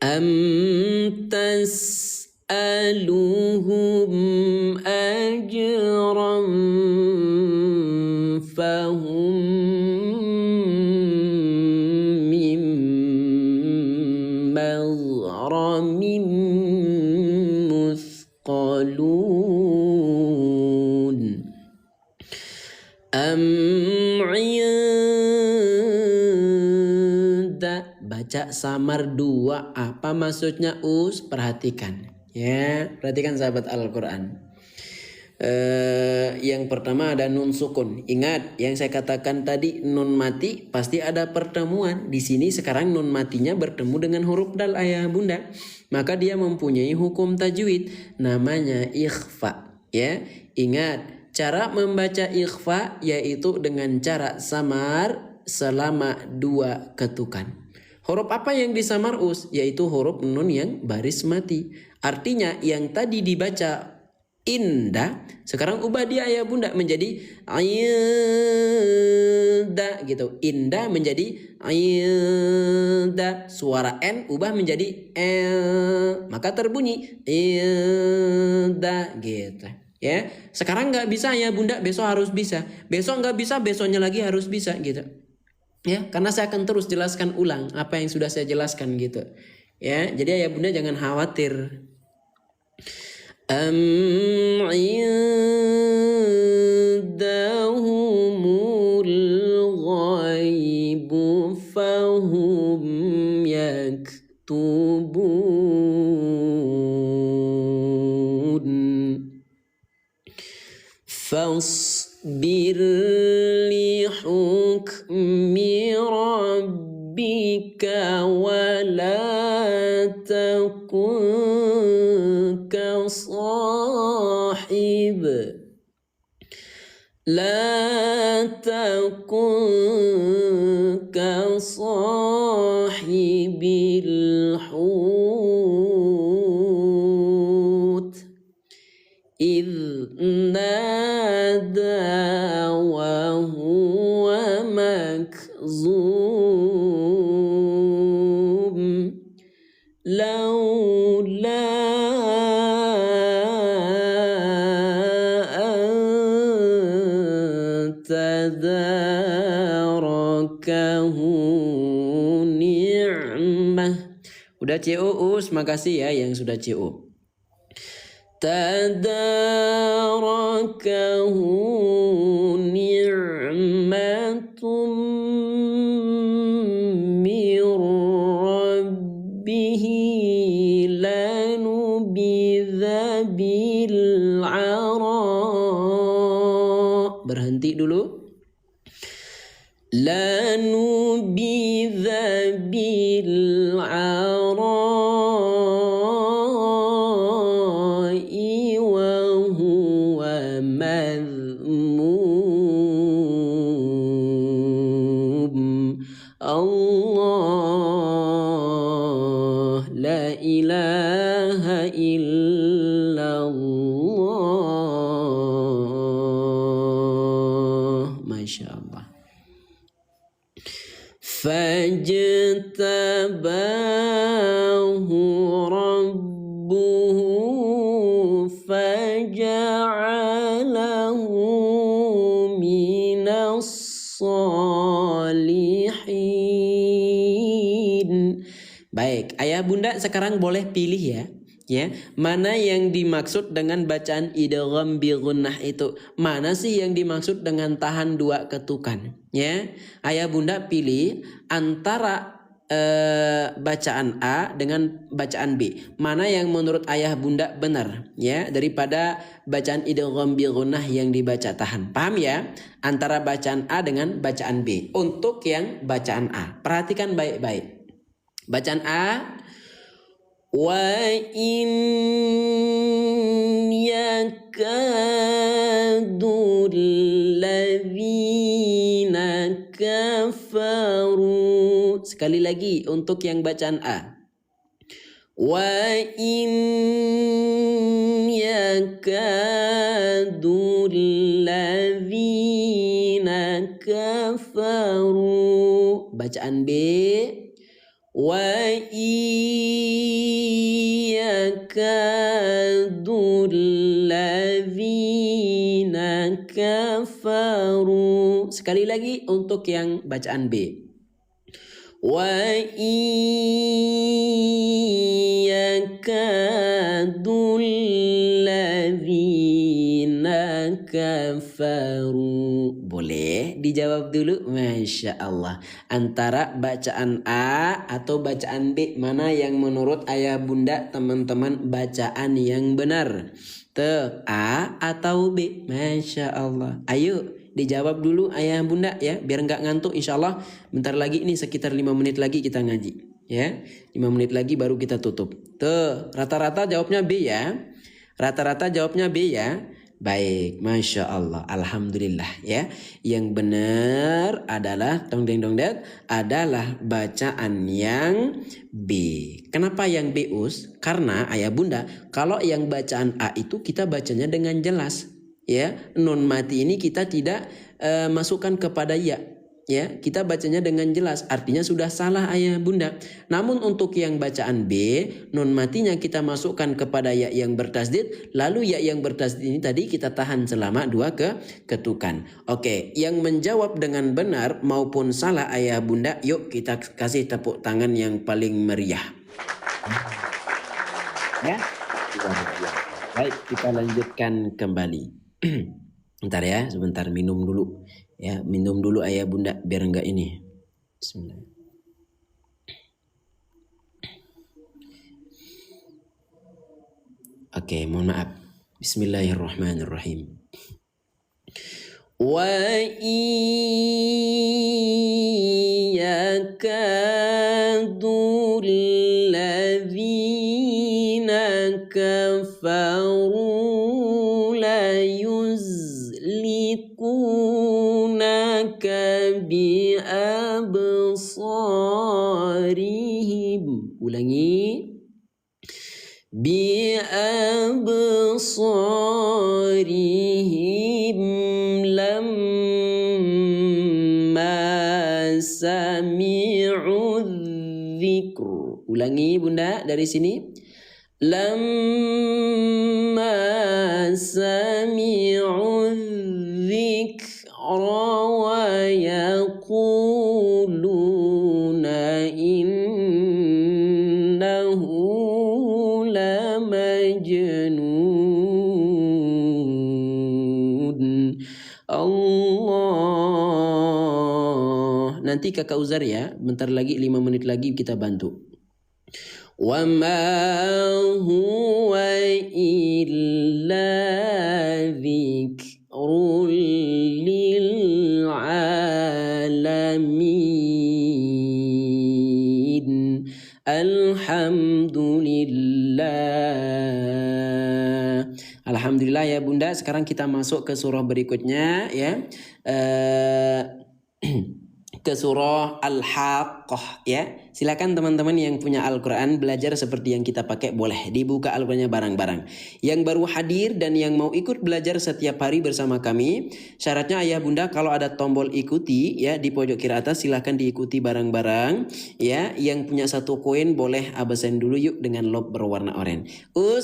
Am tas'aluhum ajran fahum مغرم مثقلون أم عند. Baca samar dua. Apa maksudnya Us? Perhatikan ya, perhatikan sahabat Al-Quran. Yang pertama ada nun sukun. Ingat yang saya katakan tadi, nun mati pasti ada pertemuan. Di sini sekarang nun matinya bertemu dengan huruf dal ayah bunda, maka dia mempunyai hukum tajwid namanya ikhfa ya. Ingat cara membaca ikhfa yaitu dengan cara samar selama 2 ketukan. Huruf apa yang disamar Us? Yaitu huruf nun yang baris mati. Artinya yang tadi dibaca inda, sekarang ubah dia ayah bunda menjadi inda gitu. Inda menjadi inda. Suara N ubah menjadi maka terbunyi inda gitu ya. Sekarang nggak bisa ayah bunda, besok harus bisa. Besok nggak bisa, besoknya lagi harus bisa gitu ya. Karena saya akan terus jelaskan ulang apa yang sudah saya jelaskan gitu ya. Jadi ayah bunda jangan khawatir. أم عندهم الغيب فهم يكتبون فاصبر لحكم ربك ولا تكن كصاحب لا تكن كصاحب الحوت إذ نادى وهو مكظوم لولا تداركه نعمة. Udah CO Us, makasih ya yang sudah CO. Tadarakahu ni'matum min rabbihi lanubidha bil'ara. Berhenti dulu. Lanubidha bil'ara'i wa huwa madhmum. Allah la ilaha illallah. Masya Allah. فاجتباه ربه فجعله من الصالحين. Baik, ayah bunda sekarang boleh pilih ya. Ya, mana yang dimaksud dengan bacaan idgham bi gunnah itu? Mana sih yang dimaksud dengan tahan 2 ketukan? Ya, ayah bunda pilih antara bacaan A dengan bacaan B. Mana yang menurut ayah bunda benar? Ya, daripada bacaan idgham bi gunnah yang dibaca tahan. Paham ya? Antara bacaan A dengan bacaan B. Untuk yang bacaan A, perhatikan baik-baik. Bacaan A, wa in yakadu alladzina kafaru. Sekali lagi untuk yang bacaan A. Wa in yakadu alladzina kafaru. Bacaan B. Wa yakadu alladzina kafaru. Sekali lagi untuk yang bacaan B. Wa dijawab dulu. Masya Allah. Antara bacaan A atau bacaan B, mana yang menurut ayah bunda teman-teman bacaan yang benar? A atau B? Masya Allah. Ayo dijawab dulu ayah bunda ya, biar nggak ngantuk. Insya Allah bentar lagi ini sekitar 5 menit lagi kita ngaji. Ya, 5 menit lagi baru kita tutup. Rata-rata jawabnya B ya. Rata-rata jawabnya B ya. Baik, Masya Allah, Alhamdulillah ya. Yang benar adalah adalah bacaan yang B. Kenapa yang B, Us? Karena ayah bunda, kalau yang bacaan A itu kita bacanya dengan jelas ya. Nun mati ini kita tidak masukkan kepada ya. Ya, kita bacanya dengan jelas, artinya sudah salah ayah bunda. Namun untuk yang bacaan B, nun matinya kita masukkan kepada ya yang bertasdid, lalu ya yang bertasdid ini tadi kita tahan selama 2 ketukan. Oke, yang menjawab dengan benar maupun salah ayah bunda, yuk kita kasih tepuk tangan yang paling meriah. Ya, baik, kita lanjutkan kembali. Bentar ya, sebentar minum dulu. Ya, minum dulu ayah bunda biar enggak ini. Bismillah. Oke, mohon maaf. Bismillahirrahmanirrahim. Wa yakadul ladzina kafaru la bi absarihim. Ulangi. Bi absarihim lamma sami'u dzikr. Ulangi bunda dari sini. Lamma sami'u dzikr wa yaquluna innahu lamajnun. Allah. Nanti Kakak Uzar ya, bentar lagi 5 menit lagi kita bantu. Wa ma huwa illa dzikrul lil alamin. Alhamdulillah. Alhamdulillah ya bunda. Sekarang kita masuk ke surah berikutnya ya. Ke surah Al-Haqqah ya. Silakan teman-teman yang punya Al-Quran belajar seperti yang kita pakai, boleh dibuka Al-Qurannya bareng-bareng. Yang baru hadir dan yang mau ikut belajar setiap hari bersama kami, syaratnya ayah bunda kalau ada tombol ikuti ya di pojok kiri atas, silakan diikuti bareng-bareng ya. Yang punya 1 koin boleh absen dulu yuk dengan lob berwarna oranye.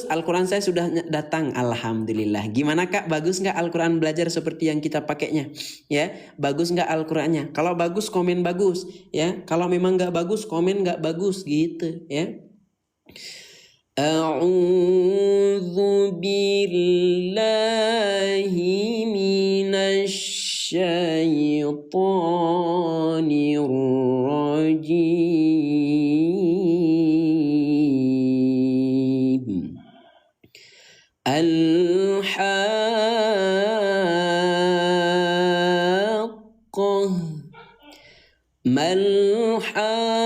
Al-Quran saya sudah datang, alhamdulillah. Gimana kak, bagus nggak Al-Quran belajar seperti yang kita pakainya ya? Bagus nggak Al-Qurannya? Kalau bagus komen bagus ya. Kalau memang nggak bagus komen nggak bagus gitu ya. A'udzu billahi minasy syaithanir rajim. Al-Haqqah. Mal-Haqqah.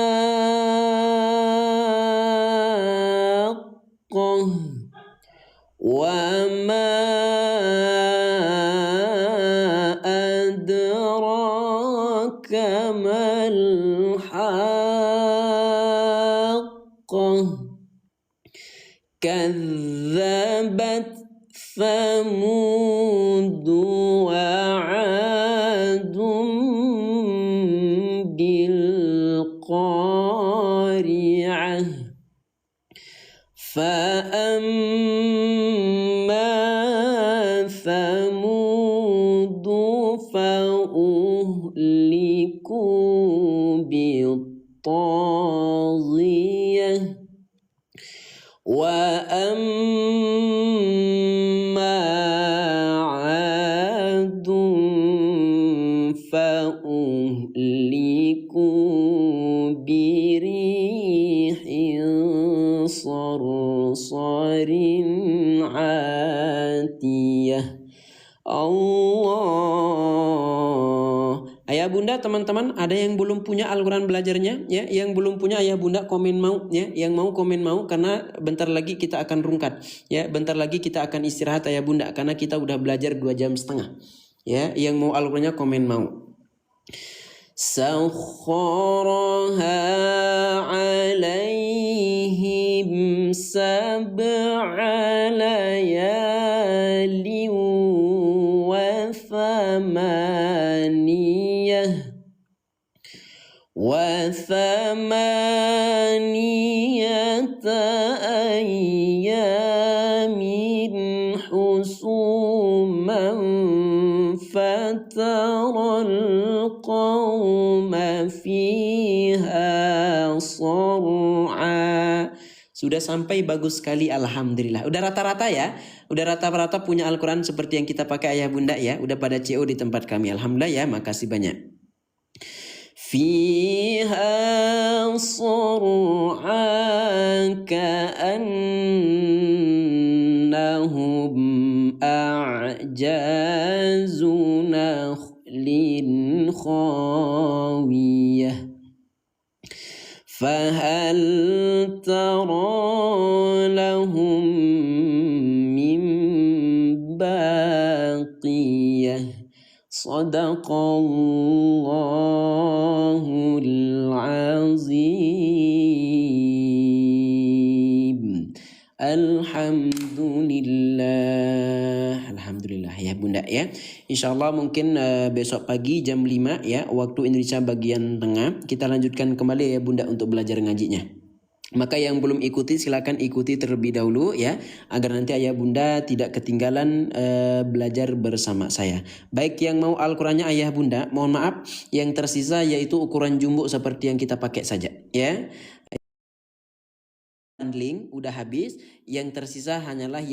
Wa ma adraka mal-Haqqah. Kadzabat Thamud wa 'adun بالقارعة فأما ثمود فأهلكوا بالطاغية وأما عاد صرصر عاتية Allah. Ayah bunda teman-teman ada yang belum punya Al-Quran belajarnya ya, yang belum punya ayah bunda komen mau ya, yang mau komen mau karena bentar lagi kita akan rungkat ya, bentar lagi kita akan istirahat ayah bunda karena kita udah belajar 2,5 jam ya, yang mau Al-Qurannya komen mau. سخرها عليهم 7 ليال وثمانية أيام حسوما فترى القوم فيها صرعا. Sudah sampai bagus sekali, alhamdulillah. Udah rata-rata ya, udah rata-rata punya Al-Quran seperti yang kita pakai ayah bunda ya. Udah pada CO di tempat kami, alhamdulillah ya. Makasih banyak. Fiha صرعا كأنهم أعجاز نخل خاوية فهل ترى لهم من باقية صدق الله العظيم. Alhamdulillah, alhamdulillah ya bunda ya. Insyaallah mungkin besok pagi jam 5 ya waktu Indonesia bagian tengah kita lanjutkan kembali ya bunda untuk belajar ngajinya. Maka yang belum ikuti silakan ikuti terlebih dahulu ya agar nanti ayah bunda tidak ketinggalan belajar bersama saya. Baik yang mau Al-Qurannya ayah bunda, mohon maaf yang tersisa yaitu ukuran jumbo seperti yang kita pakai saja ya. Link udah habis, yang tersisa hanyalah